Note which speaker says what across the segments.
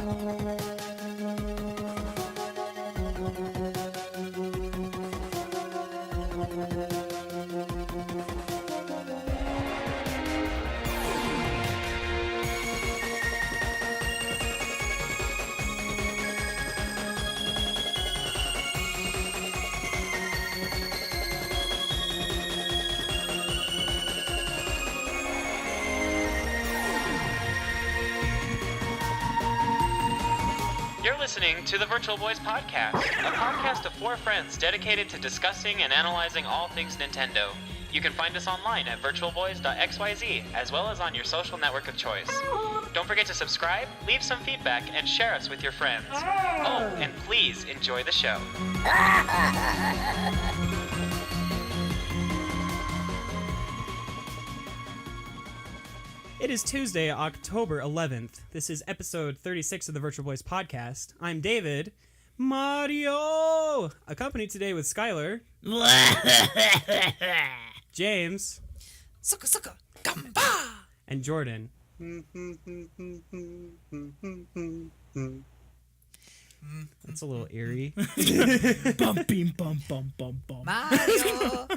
Speaker 1: You're listening to the Virtual Boys Podcast, a podcast of four friends dedicated to discussing and analyzing all things Nintendo. You can find us online at virtualboys.xyz, as well as on your social network of choice. Don't forget to subscribe, leave some feedback, and share us with your friends. Oh, and please enjoy the show.
Speaker 2: It is Tuesday, October 11th. This is episode 36 of the Virtual Boys Podcast. I'm David. Mario! Accompanied today with Skylar. James.
Speaker 3: Suka suka gamba!
Speaker 2: And Jordan. That's a little eerie.
Speaker 4: Bum, beam, bum, bum, bum, bum.
Speaker 3: Mario!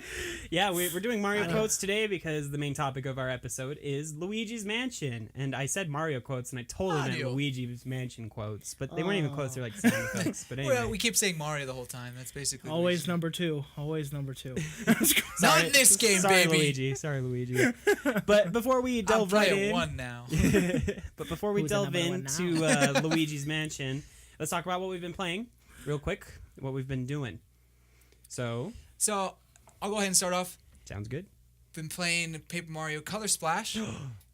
Speaker 2: Yeah, we're doing Mario quotes today because the main topic of our episode is Luigi's Mansion. And I said Mario quotes, and I totally meant Luigi's Mansion quotes. But they weren't even quotes, they're like sound effects. But anyway.
Speaker 3: Well, we keep saying Mario the whole time. That's basically
Speaker 4: Always number two. Always number two.
Speaker 3: Not in this game,
Speaker 2: Sorry,
Speaker 3: baby.
Speaker 2: Luigi. Sorry, Luigi. But before we delve right in...
Speaker 3: one now.
Speaker 2: But before we
Speaker 4: Who's the
Speaker 2: delve
Speaker 4: number one
Speaker 2: into Luigi's Mansion, let's talk about what we've been playing real quick, what we've been doing. So I'll go ahead and start off. Sounds good.
Speaker 3: Been playing Paper Mario Color Splash.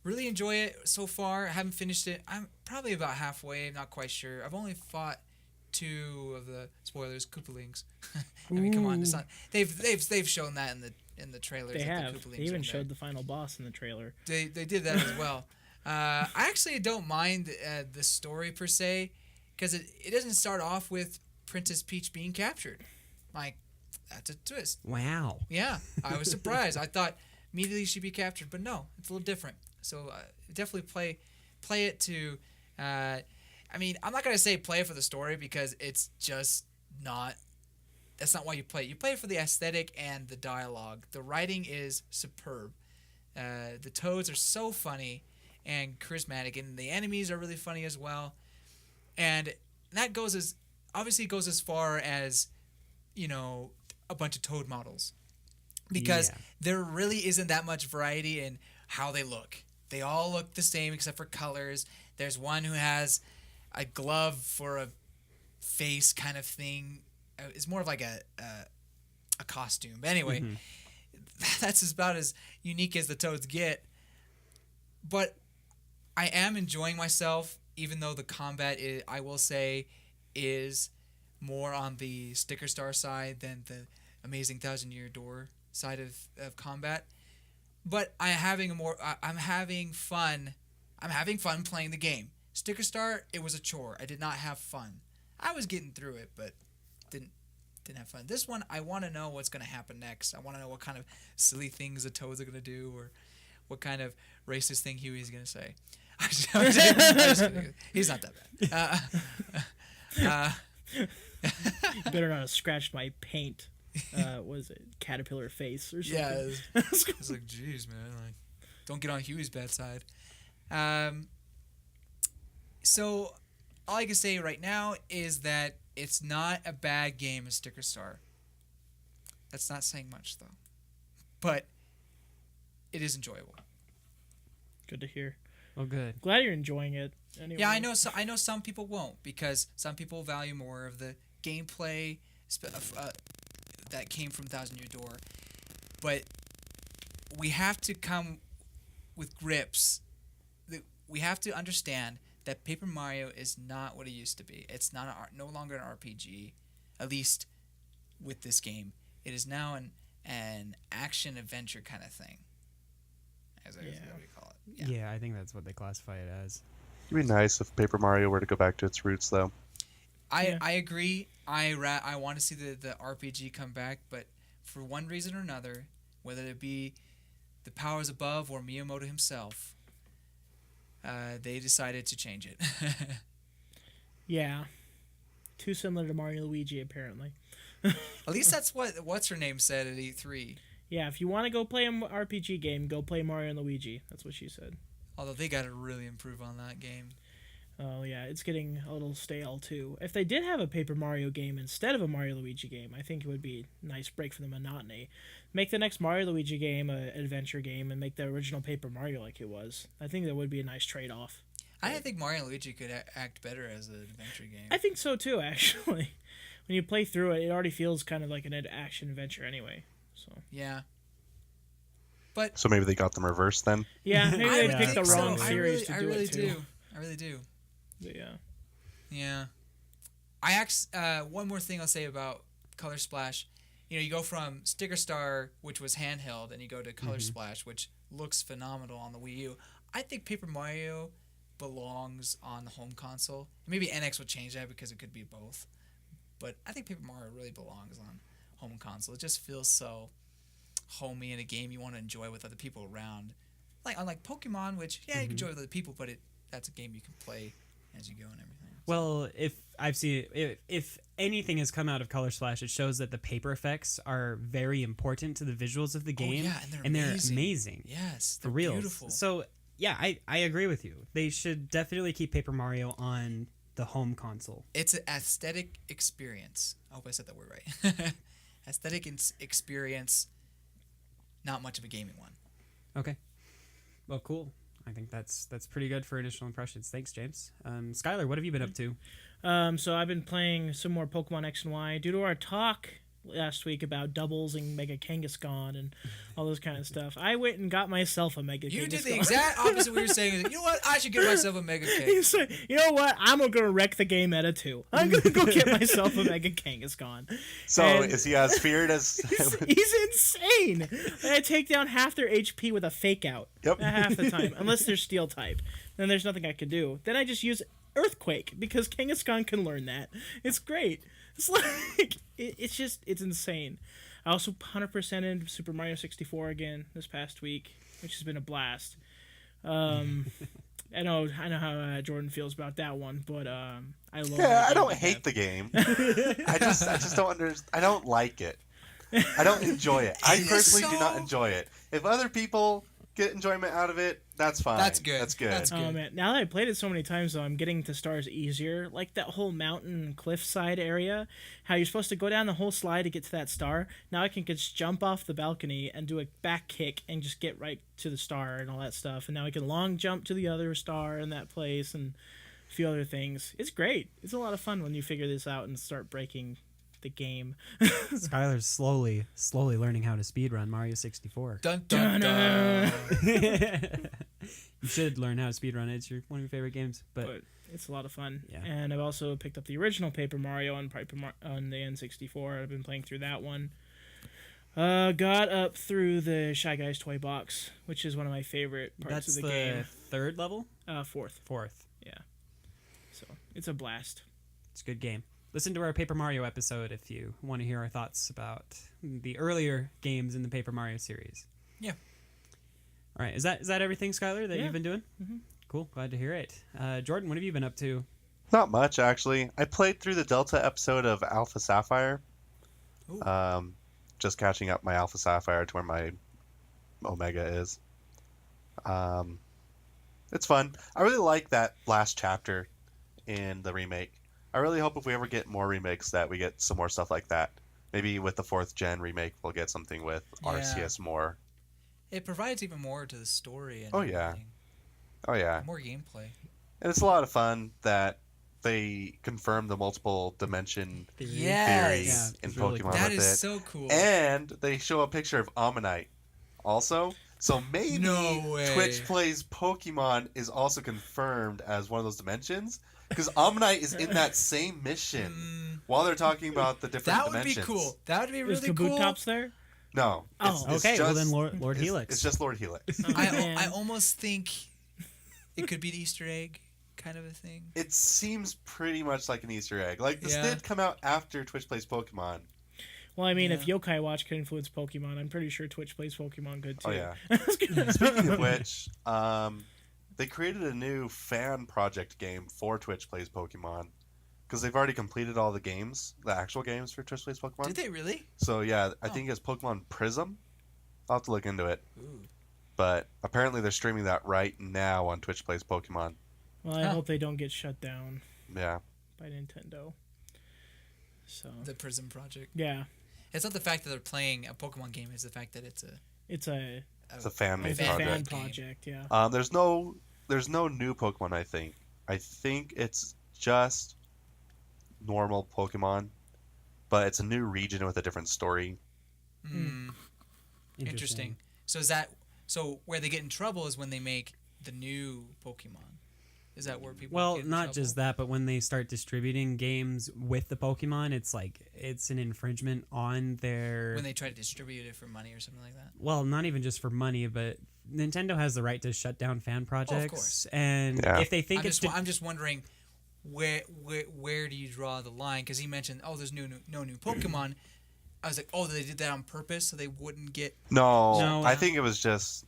Speaker 3: Really enjoy it so far. I haven't finished it. I'm probably about halfway. Not quite sure. I've only fought 2 of the spoilers, Koopalings. I mean, come on, it's not. They've shown that in the trailers.
Speaker 4: They
Speaker 3: that
Speaker 4: have.
Speaker 3: The Koopalings
Speaker 4: They even
Speaker 3: are
Speaker 4: showed
Speaker 3: there.
Speaker 4: the final boss in the trailer.
Speaker 3: They did that as well. I actually don't mind the story per se, because it doesn't start off with Princess Peach being captured. Like, that's a twist.
Speaker 2: Wow.
Speaker 3: Yeah, I was surprised. I thought immediately she'd be captured, but no, it's a little different. So definitely play it to. I mean, I'm not gonna say play it for the story because it's just not. That's not why you play it. You play it for the aesthetic and the dialogue. The writing is superb. The Toads are so funny and charismatic, and the enemies are really funny as well. And that goes as far as, you know, a bunch of Toad models, because there really isn't that much variety in how they look. They all look the same except for colors. There's one who has a glove for a face kind of thing. It's more of like a costume. But anyway, that's about as unique as the Toads get. But I am enjoying myself, even though the combat, I will say, is more on the Sticker Star side than the Amazing Thousand Year Door side of combat. But I'm having fun. I'm having fun playing the game. Sticker Star, it was a chore. I did not have fun. I was getting through it, but didn't have fun. This one, I want to know what's going to happen next. I want to know what kind of silly things the Toads are going to do, or what kind of racist thing Huey's going to say. I'm just kidding. He's not that bad.
Speaker 4: You better not have scratched my paint. Was it caterpillar face or something?
Speaker 3: Yeah, it's like, geez, man, like, don't get on Huey's bad side. So all I can say right now is that it's not a bad game of Sticker Star. That's not saying much though, but it is enjoyable.
Speaker 4: Good to hear.
Speaker 2: Oh, good.
Speaker 4: Glad you're enjoying it. Anyway.
Speaker 3: Yeah, I know. So I know some people won't, because some people value more of the gameplay that came from Thousand Year Door. But we have to come with grips. We have to understand that Paper Mario is not what it used to be. It's not no longer an RPG, at least with this game. It is now an action adventure kind of thing. As what we call it.
Speaker 2: Yeah, I think that's what they classify it as.
Speaker 5: It'd be nice if Paper Mario were to go back to its roots, though.
Speaker 3: I agree. I want to see the RPG come back, but for one reason or another, whether it be the powers above or Miyamoto himself, they decided to change it.
Speaker 4: Yeah. Too similar to Mario and Luigi, apparently.
Speaker 3: At least that's what's her name said at E3.
Speaker 4: Yeah, if you want to go play an RPG game, go play Mario and Luigi. That's what she said.
Speaker 3: Although they got to really improve on that game.
Speaker 4: Oh, yeah, it's getting a little stale, too. If they did have a Paper Mario game instead of a Mario Luigi game, I think it would be a nice break for the monotony. Make the next Mario Luigi game an adventure game and make the original Paper Mario like it was. I think that would be a nice trade-off.
Speaker 3: I think Mario and Luigi could act better as an adventure game.
Speaker 4: I think so, too, actually. When you play through it, it already feels kind of like an action-adventure anyway. So
Speaker 3: Yeah. But
Speaker 5: So maybe they got them reversed then?
Speaker 4: yeah, maybe they
Speaker 3: I
Speaker 4: picked the
Speaker 3: think
Speaker 4: wrong
Speaker 3: so.
Speaker 4: series to do it, too.
Speaker 3: I really do.
Speaker 4: But yeah.
Speaker 3: Yeah. One more thing I'll say about Color Splash. You go from Sticker Star, which was handheld, and you go to Color Splash, which looks phenomenal on the Wii U. I think Paper Mario belongs on the home console. Maybe NX will change that because it could be both. But I think Paper Mario really belongs on home console. It just feels so homey in a game you want to enjoy with other people around. Unlike Pokemon, which, you can enjoy with other people, but that's a game you can play as you go and everything.
Speaker 2: Well, if anything has come out of Color Splash, it shows that the paper effects are very important to the visuals of the game.
Speaker 3: Oh, yeah, and they're
Speaker 2: amazing.
Speaker 3: Yes,
Speaker 2: for
Speaker 3: they're
Speaker 2: real.
Speaker 3: beautiful.
Speaker 2: So yeah, I agree with you. They should definitely keep Paper Mario on the home console.
Speaker 3: It's an aesthetic experience. I hope I said that word right. Aesthetic experience, not much of a gaming one.
Speaker 2: Okay. Well, cool. I think that's pretty good for initial impressions. Thanks, James. Skylar, what have you been up to?
Speaker 4: So I've been playing some more Pokemon X and Y. Due to our talk last week about doubles and Mega Kangaskhan and all this kind of stuff, I went and got myself a Mega Kangaskhan.
Speaker 3: You did the exact opposite we were saying. You know what? I should get myself a Mega Kangaskhan.
Speaker 4: He's like, you know what? I'm going to wreck the game at a 2. I'm going to go get myself a Mega Kangaskhan.
Speaker 5: So
Speaker 4: And
Speaker 5: is he as feared as...
Speaker 4: he's insane. I take down half their HP with a fake out.
Speaker 5: Yep.
Speaker 4: Half the time. Unless they're steel type. Then there's nothing I can do. Then I just use Earthquake because Kangaskhan can learn that. It's great. It's like it's insane. I also 100% in Super Mario 64 again this past week, which has been a blast. I know how Jordan feels about that one, but I love.
Speaker 5: Yeah, I don't hate the game. I just don't I don't like it. I don't enjoy it. I personally do not enjoy it. If other people get enjoyment out of it, that's fine.
Speaker 3: That's good.
Speaker 5: That's good.
Speaker 3: That's good.
Speaker 4: Oh man, now that I played it so many times, though, I'm getting to stars easier. Like that whole mountain cliffside area, how you're supposed to go down the whole slide to get to that star. Now I can just jump off the balcony and do a back kick and just get right to the star and all that stuff. And now I can long jump to the other star in that place and a few other things. It's great. It's a lot of fun when you figure this out and start breaking the game.
Speaker 2: Skylar's slowly learning how to speedrun Mario 64.
Speaker 3: Dun, dun, dun.
Speaker 2: You should learn how to speedrun it. It's one of your favorite games. But
Speaker 4: it's a lot of fun.
Speaker 2: Yeah.
Speaker 4: And I've also picked up the original Paper Mario on the N64. I've been playing through that one. Got up through the Shy Guys toy box, which is one of my favorite parts of the game.
Speaker 2: That's the third level?
Speaker 4: Fourth. Yeah. So it's a blast.
Speaker 2: It's a good game. Listen to our Paper Mario episode if you want to hear our thoughts about the earlier games in the Paper Mario series.
Speaker 3: Yeah.
Speaker 2: All right. Is that everything, Skylar, that you've been doing?
Speaker 4: Mm-hmm.
Speaker 2: Cool. Glad to hear it. Jordan, what have you been up to?
Speaker 5: Not much, actually. I played through the Delta episode of Alpha Sapphire.
Speaker 3: Ooh.
Speaker 5: Just catching up my Alpha Sapphire to where my Omega is. It's fun. I really like that last chapter in the remake. I really hope if we ever get more remakes that we get some more stuff like that. Maybe with the 4th gen remake, we'll get something with RCS more.
Speaker 3: It provides even more to the story. And
Speaker 5: everything. Oh, yeah.
Speaker 3: More gameplay.
Speaker 5: And it's a lot of fun that they confirm the multiple dimension theory in Pokemon
Speaker 2: really cool.
Speaker 3: That
Speaker 5: with
Speaker 3: is
Speaker 5: it.
Speaker 3: so cool.
Speaker 5: And they show a picture of Ammonite also. So maybe
Speaker 3: No way.
Speaker 5: Twitch Plays Pokemon is also confirmed as one of those dimensions. Because Ammonite is in that same mission while they're talking about the different dimensions.
Speaker 3: That would be cool. That would be really
Speaker 4: Is
Speaker 3: cool.
Speaker 4: Kabutops there?
Speaker 5: No.
Speaker 4: Oh,
Speaker 5: it's
Speaker 2: okay.
Speaker 5: just,
Speaker 2: Well, then Lord Helix.
Speaker 5: It's just Lord Helix.
Speaker 3: I almost think it could be an Easter egg kind of a thing.
Speaker 5: It seems pretty much like an Easter egg. Like, this did come out after Twitch Plays Pokemon.
Speaker 4: Well, I mean, if Yokai Watch could influence Pokemon, I'm pretty sure Twitch Plays Pokemon could too.
Speaker 5: Oh, yeah. Speaking of which, they created a new fan project game for Twitch Plays Pokemon. because they've already completed all the games, the actual games for Twitch Plays Pokemon.
Speaker 3: Did they really?
Speaker 5: So yeah, I think it's Pokemon Prism. I'll have to look into it.
Speaker 3: Ooh.
Speaker 5: But apparently they're streaming that right now on Twitch Plays Pokemon.
Speaker 4: Well, I hope they don't get shut down
Speaker 5: Yeah.
Speaker 4: by Nintendo. So
Speaker 3: The Prism Project.
Speaker 4: yeah,
Speaker 3: It's not the fact that they're playing a Pokemon game; it's the fact that it's a
Speaker 5: It's a fan-made
Speaker 3: fan
Speaker 5: project.
Speaker 4: project. Yeah.
Speaker 5: There's no new Pokemon. I think it's just normal Pokemon, but it's a new region with a different story.
Speaker 3: Interesting. So where they get in trouble is when they make the new Pokemon. Is that where people?
Speaker 2: Well,
Speaker 3: get in
Speaker 2: not
Speaker 3: trouble?
Speaker 2: just that, but when they start distributing games with the Pokemon, it's like it's an infringement on their.
Speaker 3: When they try to distribute it for money or something like that.
Speaker 2: Well, not even just for money, but Nintendo has the right to shut down fan projects.
Speaker 3: course.
Speaker 2: And
Speaker 5: Yeah.
Speaker 2: if they think
Speaker 3: I'm just wondering, where do you draw the line? Because he mentioned, there's no new Pokemon. I was like, they did that on purpose so they wouldn't get.
Speaker 5: No, I think it was just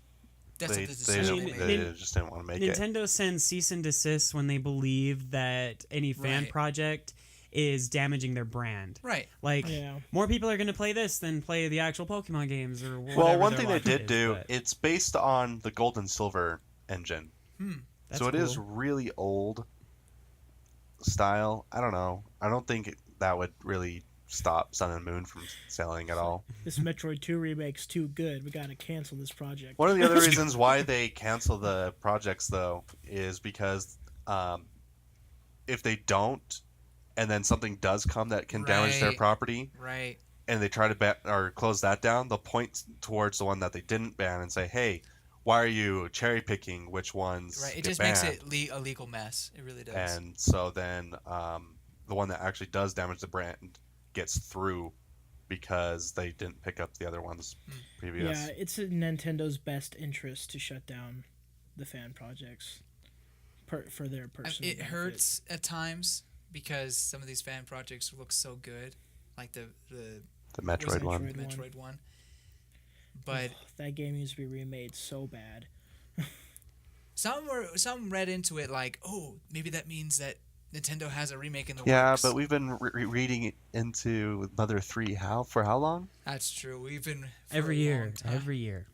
Speaker 3: That's
Speaker 5: they,
Speaker 3: the decision they
Speaker 5: they
Speaker 3: made.
Speaker 5: just didn't want to make it.
Speaker 2: Nintendo sends cease and desist when they believe that any fan
Speaker 3: Right.
Speaker 2: project is damaging their brand.
Speaker 3: Right.
Speaker 2: Like,
Speaker 4: Yeah.
Speaker 2: more people are going to play this than play the actual Pokemon games or whatever.
Speaker 5: Well, one
Speaker 2: their
Speaker 5: thing they
Speaker 2: logic
Speaker 5: did
Speaker 2: is,
Speaker 5: do,
Speaker 2: but
Speaker 5: it's based on the Gold and Silver engine.
Speaker 2: that's
Speaker 5: So it is
Speaker 2: cool.
Speaker 5: really old style. I don't know. I don't think that would really stop Sun and Moon from selling at all.
Speaker 4: This Metroid 2 remake's too good. We gotta cancel this project.
Speaker 5: One of the other reasons why they cancel the projects, though, is because if they don't, and then something does come that can damage their
Speaker 3: Right.
Speaker 5: property,
Speaker 3: Right.
Speaker 5: and they try to ban or close that down, they'll point towards the one that they didn't ban and say, "Hey, why are you cherry picking which ones
Speaker 3: Right. It
Speaker 5: get
Speaker 3: just
Speaker 5: banned?"
Speaker 3: makes it a legal mess. It really does.
Speaker 5: And so then the one that actually does damage the brand gets through because they didn't pick up the other ones previous.
Speaker 4: Yeah, it's in Nintendo's best interest to shut down the fan projects for their personal
Speaker 3: It hurts at times because some of these fan projects look so good, like the
Speaker 5: The Metroid one.
Speaker 3: Metroid one. But
Speaker 4: that game needs to be remade so bad.
Speaker 3: some read into it like, maybe that means that Nintendo has a remake in the
Speaker 5: Yeah,
Speaker 3: works.
Speaker 5: but we've been reading it into Mother 3 for how long?
Speaker 3: That's true. We've been for
Speaker 2: Every
Speaker 3: a
Speaker 2: year.
Speaker 3: long time.
Speaker 2: Every year.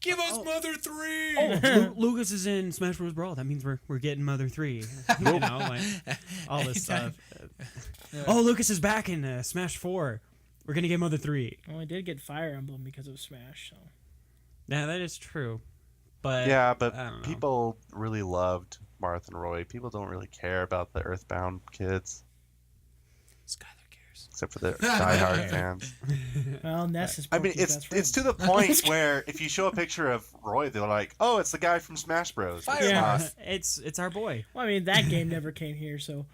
Speaker 3: Give us Mother 3.
Speaker 2: Lucas is in Smash Bros. Brawl. That means we're getting Mother 3. You know, like all this stuff. Oh, Lucas is back in Smash 4. We're gonna get Mother 3.
Speaker 4: Well, I did get Fire Emblem because of Smash, so.
Speaker 2: Yeah, that is true. But
Speaker 5: Yeah, but
Speaker 2: I don't know.
Speaker 5: people really loved Marth and Roy. People don't really care about the Earthbound kids,
Speaker 3: Skylar cares.
Speaker 5: except for the diehard fans.
Speaker 4: Well, Ness is
Speaker 5: I mean,
Speaker 4: Poke's
Speaker 5: it's
Speaker 4: best
Speaker 5: to the point where if you show a picture of Roy, they're like, "Oh, it's the guy from Smash Bros."
Speaker 3: Fire
Speaker 5: It's
Speaker 4: Yeah.
Speaker 5: not.
Speaker 2: it's our boy.
Speaker 4: Well, I mean, that game never came here, so.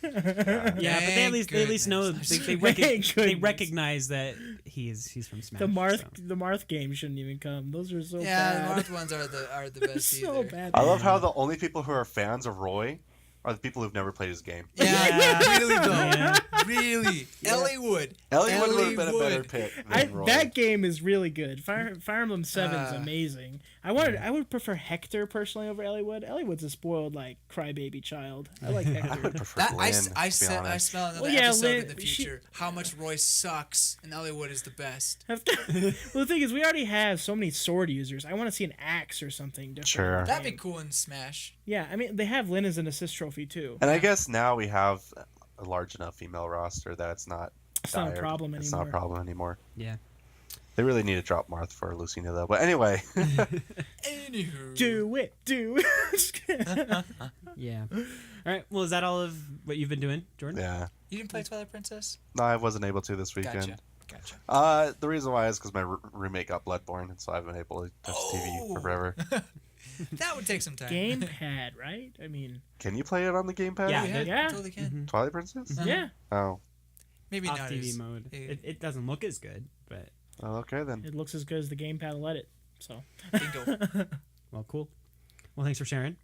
Speaker 2: Yeah, but they at least know
Speaker 3: goodness.
Speaker 2: they
Speaker 4: Thank goodness.
Speaker 2: recognize that he's from Smash.
Speaker 4: The Marth
Speaker 2: so.
Speaker 4: the Marth games shouldn't even come. Those are so
Speaker 3: Yeah,
Speaker 4: bad.
Speaker 3: the Marth ones are the best
Speaker 4: so
Speaker 3: either.
Speaker 4: bad.
Speaker 5: I love how the only people who are fans of Roy are the people who've never played his game.
Speaker 3: Yeah, really though.
Speaker 2: Yeah.
Speaker 3: Really. Ellie would.
Speaker 5: Ellie would have been a better
Speaker 3: would.
Speaker 5: pick than Roy.
Speaker 4: That game is really good. Fire Emblem 7 is amazing. I would prefer Hector personally over Eliwood. Eliwood's a spoiled like crybaby child. I like
Speaker 5: I
Speaker 4: Hector.
Speaker 5: would prefer
Speaker 3: That,
Speaker 5: Lynn,
Speaker 3: I
Speaker 5: to be honest.
Speaker 3: smell another
Speaker 4: Well, yeah,
Speaker 3: episode
Speaker 4: Lynn-
Speaker 3: in the future. How much Roy sucks and Ellie is the best.
Speaker 4: Well, the thing is, we already have so many sword users. I want to see an axe or something different.
Speaker 5: Sure.
Speaker 3: That'd be cool in Smash.
Speaker 4: Yeah, I mean, they have Lynn as an assist trophy too.
Speaker 5: And I guess now we have a large enough female roster that it's not
Speaker 4: It's not a
Speaker 5: dire.
Speaker 4: problem
Speaker 5: It's not a
Speaker 4: anymore.
Speaker 5: problem anymore.
Speaker 2: Yeah.
Speaker 5: They really need to drop Marth for Lucina though. But anyway,
Speaker 3: Anywho.
Speaker 4: Do it.
Speaker 2: Yeah. All right. Well, is that all of what you've been doing, Jordan?
Speaker 5: yeah.
Speaker 3: You didn't play Twilight Princess?
Speaker 5: No, I wasn't able to this weekend.
Speaker 3: Gotcha.
Speaker 5: The reason why is because my roommate got Bloodborne, and so I haven't been able to touch TV for forever.
Speaker 3: That would take some time.
Speaker 4: Gamepad, right? I mean,
Speaker 5: Can you play it on the gamepad?
Speaker 2: Yeah.
Speaker 3: Yeah,
Speaker 4: Yeah.
Speaker 3: totally can.
Speaker 5: Twilight Princess?
Speaker 4: yeah.
Speaker 5: Oh.
Speaker 3: Maybe
Speaker 2: Off
Speaker 3: not
Speaker 2: TV
Speaker 3: as...
Speaker 2: mode.
Speaker 3: Yeah.
Speaker 2: It doesn't look as good, but
Speaker 5: Oh, okay then.
Speaker 4: It looks as good as the gamepad will let it. So.
Speaker 3: Bingo.
Speaker 2: well, cool. Well, thanks for sharing.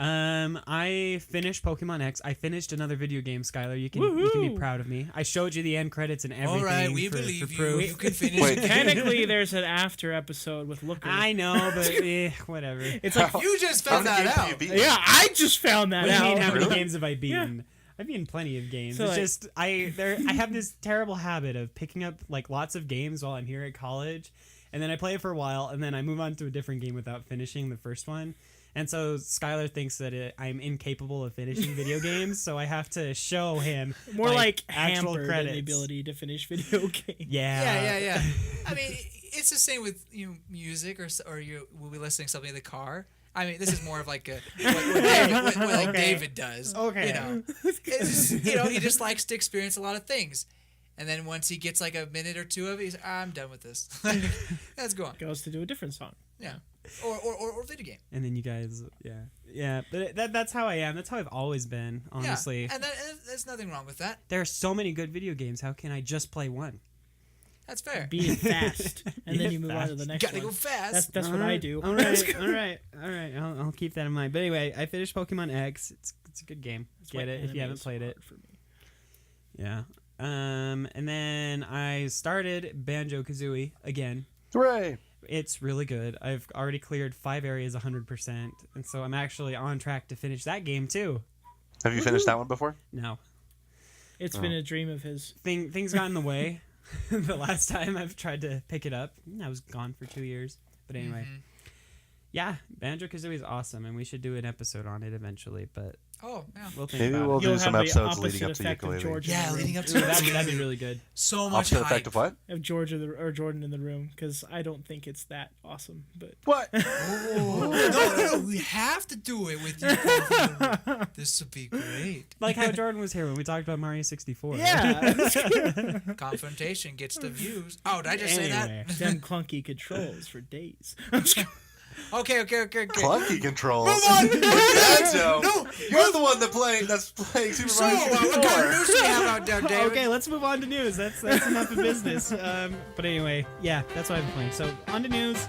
Speaker 2: I finished Pokemon X. I finished another video game, Skylar. You can be
Speaker 4: Woohoo!
Speaker 2: proud of me. I showed you the end credits and everything.
Speaker 3: All right, we
Speaker 2: for
Speaker 3: believe you.
Speaker 2: proof.
Speaker 3: You can finish
Speaker 5: Wait.
Speaker 3: the game.
Speaker 4: Technically, there's an after episode with Looker.
Speaker 2: I know, but whatever.
Speaker 4: It's like,
Speaker 3: You just
Speaker 5: How
Speaker 3: found
Speaker 5: many
Speaker 3: that
Speaker 5: games have you
Speaker 3: out.
Speaker 5: beaten?
Speaker 4: yeah, I just found that
Speaker 2: What do you
Speaker 4: out.
Speaker 2: mean, how many
Speaker 5: Really?
Speaker 2: games have I beaten? I've beaten plenty of games.
Speaker 4: So,
Speaker 2: It's
Speaker 4: like-
Speaker 2: just I have this terrible habit of picking up like lots of games while I'm here at college, and then I play it for a while, and then I move on to a different game without finishing the first one. And so Skylar thinks that I'm incapable of finishing video games, so I have to show him
Speaker 4: More like
Speaker 2: actual
Speaker 4: hampered in
Speaker 2: credits.
Speaker 4: the ability to finish video games.
Speaker 2: Yeah.
Speaker 3: I mean, it's the same with music or you will be listening to something in the car. I mean, this is more of like what David does.
Speaker 2: Okay.
Speaker 3: It's just, he just likes to experience a lot of things. And then once he gets like a minute or two of it, he's I'm done with this. Let's go on.
Speaker 4: Goes to do a different song.
Speaker 3: Yeah. Or video game.
Speaker 2: And then you guys, yeah. But that's how I am. That's how I've always been, honestly.
Speaker 3: Yeah. And there's nothing wrong with that.
Speaker 2: There are so many good video games. How can I just play one?
Speaker 3: That's fair.
Speaker 4: Be it fast, and
Speaker 2: Be
Speaker 4: then
Speaker 2: it
Speaker 4: you move on to the next
Speaker 3: Gotta
Speaker 4: one.
Speaker 3: go fast.
Speaker 4: That's what I do.
Speaker 2: All right. I'll keep that in mind. But anyway, I finished Pokemon X. It's a good game.
Speaker 4: That's
Speaker 2: Get
Speaker 4: why
Speaker 2: it if you
Speaker 4: anime
Speaker 2: haven't
Speaker 4: is
Speaker 2: played it.
Speaker 4: hard for me.
Speaker 2: Yeah. And then I started Banjo-Kazooie again.
Speaker 5: Hooray!
Speaker 2: It's really good. I've already cleared 5 areas 100%, and so I'm actually on track to finish that game too.
Speaker 5: Have you finished that one before?
Speaker 2: No.
Speaker 4: It's been a dream of his.
Speaker 2: Things got in the way. The last time I've tried to pick it up, I was gone for 2 years. But anyway, yeah, Banjo-Kazooie is awesome, and we should do an episode on it eventually. But
Speaker 3: Oh, yeah.
Speaker 2: we'll think
Speaker 5: Maybe
Speaker 2: about
Speaker 5: we'll
Speaker 2: it.
Speaker 4: You'll
Speaker 5: do some
Speaker 4: have the
Speaker 5: episodes leading
Speaker 4: opposite
Speaker 5: up to
Speaker 4: effect of
Speaker 5: ukulele.
Speaker 4: George in
Speaker 3: Yeah,
Speaker 4: the room.
Speaker 3: leading up to
Speaker 2: Ooh, that'd be really good.
Speaker 3: So much
Speaker 5: Opposite
Speaker 3: hype.
Speaker 5: effect of what?
Speaker 4: Of George or Jordan in the room, because I don't think it's that awesome. But
Speaker 5: What?
Speaker 3: No, we have to do it with you. This would be great.
Speaker 2: Like how Jordan was here when we talked about Mario 64.
Speaker 4: yeah,
Speaker 3: Confrontation gets the views. Oh, did I just say
Speaker 2: Anyway.
Speaker 3: that?
Speaker 4: them clunky controls for days.
Speaker 3: Okay.
Speaker 5: Clunky controls.
Speaker 3: Move on.
Speaker 5: Banjo.
Speaker 3: No,
Speaker 5: You're the one that's playing Super
Speaker 3: So,
Speaker 5: Mario
Speaker 3: what
Speaker 5: 64.
Speaker 3: kind of news do you have out there, David?
Speaker 2: Okay, let's move on to news. That's enough of business. But anyway, yeah, that's what I've been playing. So on to news.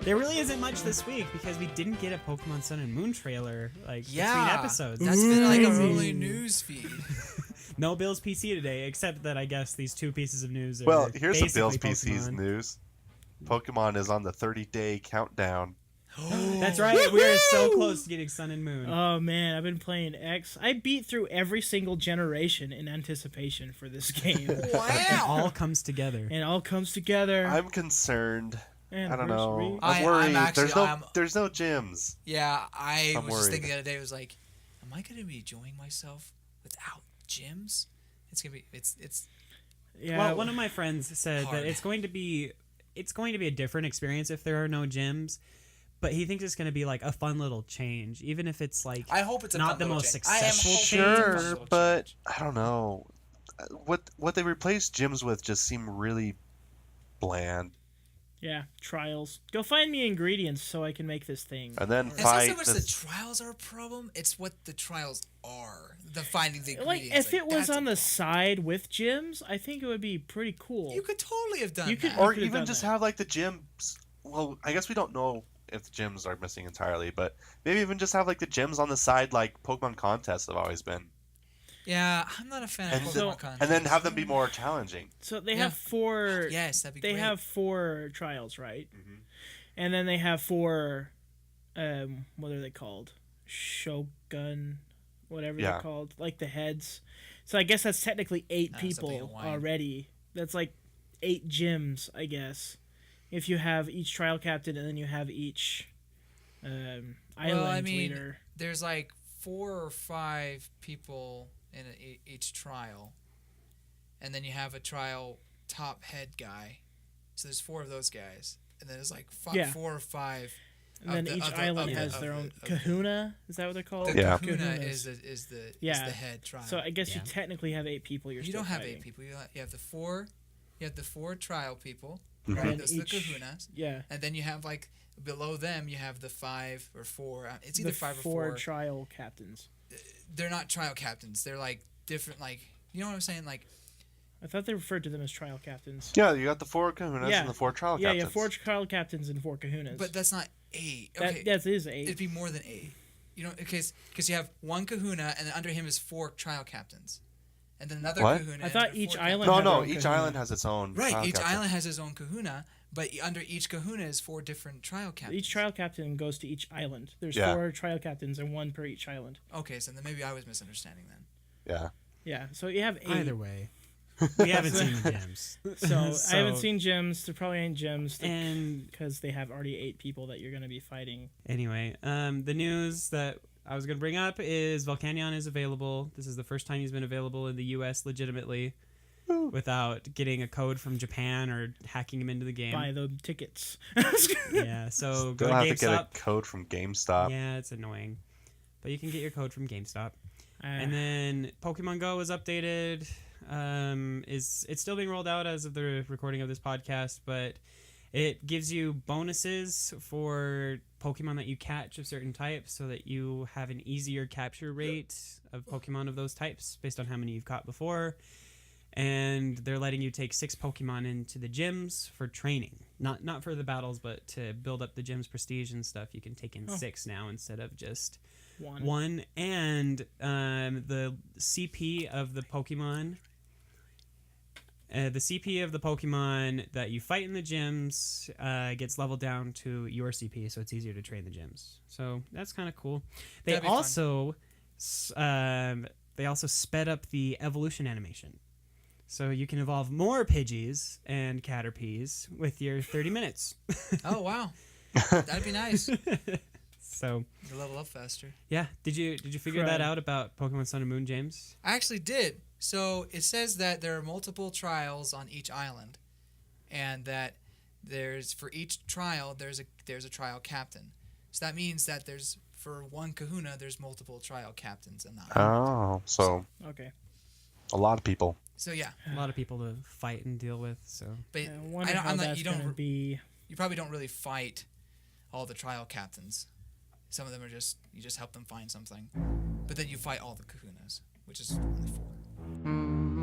Speaker 2: There really isn't much this week because we didn't get a Pokemon Sun and Moon trailer between episodes.
Speaker 3: That's been like a
Speaker 2: crazy.
Speaker 3: early news feed.
Speaker 2: No Bill's PC today, except that I guess these 2 pieces of news are
Speaker 5: Well, here's the
Speaker 2: basically
Speaker 5: Bill's PC's
Speaker 2: Pokemon.
Speaker 5: news. Pokemon is on the 30-day countdown.
Speaker 2: That's right. We are so close to getting Sun and Moon.
Speaker 4: Oh man, I've been playing X. I beat through every single generation in anticipation for this game.
Speaker 2: It
Speaker 3: Wow.
Speaker 2: all comes together.
Speaker 4: And it all comes together.
Speaker 5: I'm concerned. I don't know.
Speaker 4: Anniversary.
Speaker 5: I'm
Speaker 3: I'm
Speaker 5: worried.
Speaker 3: actually-
Speaker 5: There's no gyms.
Speaker 3: Yeah, I
Speaker 5: I'm
Speaker 3: was just
Speaker 5: worried.
Speaker 3: thinking the other day. I was like, am I going to be enjoying myself without gyms? It's gonna be. It's.
Speaker 4: Yeah.
Speaker 2: Well, one of my friends said
Speaker 3: Hard.
Speaker 2: that it's going to be a different experience if there are no gyms, but he thinks it's going to be like a fun little change, even if it's like
Speaker 3: I hope it's a
Speaker 2: not
Speaker 3: fun
Speaker 2: the
Speaker 3: little
Speaker 2: most
Speaker 3: change. I am
Speaker 2: successful
Speaker 3: hoping
Speaker 2: change.
Speaker 3: it's a fun
Speaker 5: Sure,
Speaker 3: little
Speaker 5: but
Speaker 3: change.
Speaker 5: I don't know. What they replaced gyms with just seemed really bland.
Speaker 4: Yeah, trials. Go find me ingredients so I can make this thing.
Speaker 5: And then
Speaker 3: It's not
Speaker 5: fight
Speaker 3: so much the
Speaker 5: this.
Speaker 3: trials are a problem. It's what the trials are. The finding the
Speaker 4: Like,
Speaker 3: ingredients.
Speaker 4: if it was
Speaker 3: that's a
Speaker 4: on the
Speaker 3: problem.
Speaker 4: side with gyms, I think it would be pretty cool.
Speaker 3: You could totally have done
Speaker 4: You could-
Speaker 3: that.
Speaker 5: Or
Speaker 4: could've
Speaker 5: even
Speaker 4: done
Speaker 5: just
Speaker 4: that.
Speaker 5: have like the gyms. Well, I guess we don't know if the gyms are missing entirely, but maybe even just have like the gyms on the side, like Pokemon contests have always been,
Speaker 3: Yeah, I'm not a fan
Speaker 5: and,
Speaker 3: of
Speaker 5: then,
Speaker 3: Pokemon contests.
Speaker 5: and then have them be more challenging.
Speaker 4: So they
Speaker 3: Yeah.
Speaker 4: have 4.
Speaker 3: Yes, that'd be
Speaker 4: They
Speaker 3: great.
Speaker 4: have 4 trials, right?
Speaker 5: Mhm.
Speaker 4: And then they have 4. What are they called? Shogun, whatever
Speaker 5: Yeah.
Speaker 4: they're called, like the heads. So I guess that's technically 8
Speaker 3: Something
Speaker 4: people
Speaker 3: Hawaiian.
Speaker 4: already. That's like 8 gyms, I guess. If you have each trial captain and then you have each island leader.
Speaker 3: There's like 4 or 5 people in each trial, and then you have a trial top head guy. So there's 4 of those guys, and then there's like
Speaker 4: Yeah.
Speaker 3: 4 or 5
Speaker 4: And then each island has their own kahuna. Is that what they're called?
Speaker 3: The
Speaker 5: Yeah.
Speaker 3: kahuna is the head trial.
Speaker 4: So I guess you
Speaker 2: Yeah.
Speaker 4: technically have 8 people.
Speaker 3: you don't have 8 people. You have the 4. You have the 4 trial people.
Speaker 5: Mhm.
Speaker 3: Right?
Speaker 4: And
Speaker 3: Those are the
Speaker 4: each-
Speaker 3: kahunas.
Speaker 4: Yeah.
Speaker 3: And then you have like below them you have the 5 or 4. It's either
Speaker 4: The
Speaker 3: 5 or
Speaker 4: 4
Speaker 3: 4.
Speaker 4: trial captains.
Speaker 3: They're not trial captains. They're like different. Like you know what I'm saying? Like
Speaker 4: I thought they referred to them as trial captains.
Speaker 5: Yeah, you got the 4 kahunas
Speaker 4: Yeah.
Speaker 5: and the 4 trial
Speaker 4: Yeah,
Speaker 5: captains.
Speaker 4: yeah, 4 trial captains and 4 kahunas.
Speaker 3: but that's not 8. Okay.
Speaker 4: That is 8.
Speaker 3: It'd be more than 8. You know, because you have 1 kahuna and then under him is 4 trial captains. And then another
Speaker 5: What?
Speaker 3: kahuna.
Speaker 4: I
Speaker 3: and
Speaker 4: thought
Speaker 3: then
Speaker 4: each
Speaker 3: 4
Speaker 4: island
Speaker 5: No,
Speaker 4: had their
Speaker 5: no,
Speaker 4: own
Speaker 5: each
Speaker 4: kahuna.
Speaker 5: island has its own
Speaker 3: Right,
Speaker 5: trial
Speaker 3: each
Speaker 5: captain.
Speaker 3: island has his own kahuna, but under each kahuna is 4 different trial captains.
Speaker 4: Each trial captain goes to each island. There's
Speaker 5: Yeah.
Speaker 4: 4 trial captains and 1 per each island.
Speaker 3: Okay, so then maybe I was misunderstanding then.
Speaker 5: Yeah.
Speaker 4: Yeah, so you have 8.
Speaker 2: Either way, we haven't seen the gems.
Speaker 4: So, I haven't seen gems. There probably ain't gems.
Speaker 2: And
Speaker 4: Because they have already 8 people that you're going to be fighting.
Speaker 2: anyway, the news that I was going to bring up is Volcanion is available. This is the first time he's been available in the U.S. legitimately without getting a code from Japan or hacking him into the game.
Speaker 4: Buy the tickets.
Speaker 2: Yeah, so go
Speaker 5: Still
Speaker 2: to
Speaker 5: have to get a
Speaker 2: GameStop.
Speaker 5: code from GameStop.
Speaker 2: Yeah, it's annoying. But you can get your code from GameStop.
Speaker 4: Uh,
Speaker 2: And then Pokemon Go was updated. It's still being rolled out as of the recording of this podcast, but it gives you bonuses for Pokemon that you catch of certain types so that you have an easier capture rate of Pokemon of those types based on how many you've caught before. And they're letting you take 6 Pokemon into the gyms for training. Not for the battles, but to build up the gym's prestige and stuff. You can take in 6 now instead of just 1. And the CP of the Pokemon... the CP of the Pokemon that you fight in the gyms gets leveled down to your CP, so it's easier to train the gyms. So that's kind of cool. They
Speaker 3: That'd be fun.
Speaker 2: also sped up the evolution animation, so you can evolve more Pidgeys and Caterpies with your 30 minutes.
Speaker 3: Oh wow, that'd be nice.
Speaker 2: So
Speaker 3: To level up faster.
Speaker 2: yeah, did you figure
Speaker 4: Right.
Speaker 2: that out about Pokemon Sun and Moon, James?
Speaker 3: I actually did. So it says that there are multiple trials on each island, and that for each trial there's a trial captain. So that means that for 1 kahuna there's multiple trial captains in the island.
Speaker 5: Oh, so
Speaker 4: Okay.
Speaker 5: a lot of people.
Speaker 3: So yeah,
Speaker 2: A lot of people to fight and deal with. So
Speaker 3: but
Speaker 4: I wonder how that's going to be.
Speaker 3: you probably don't really fight all the trial captains. Some of them are you just help them find something, but then you fight all the kahunas, which is only 4.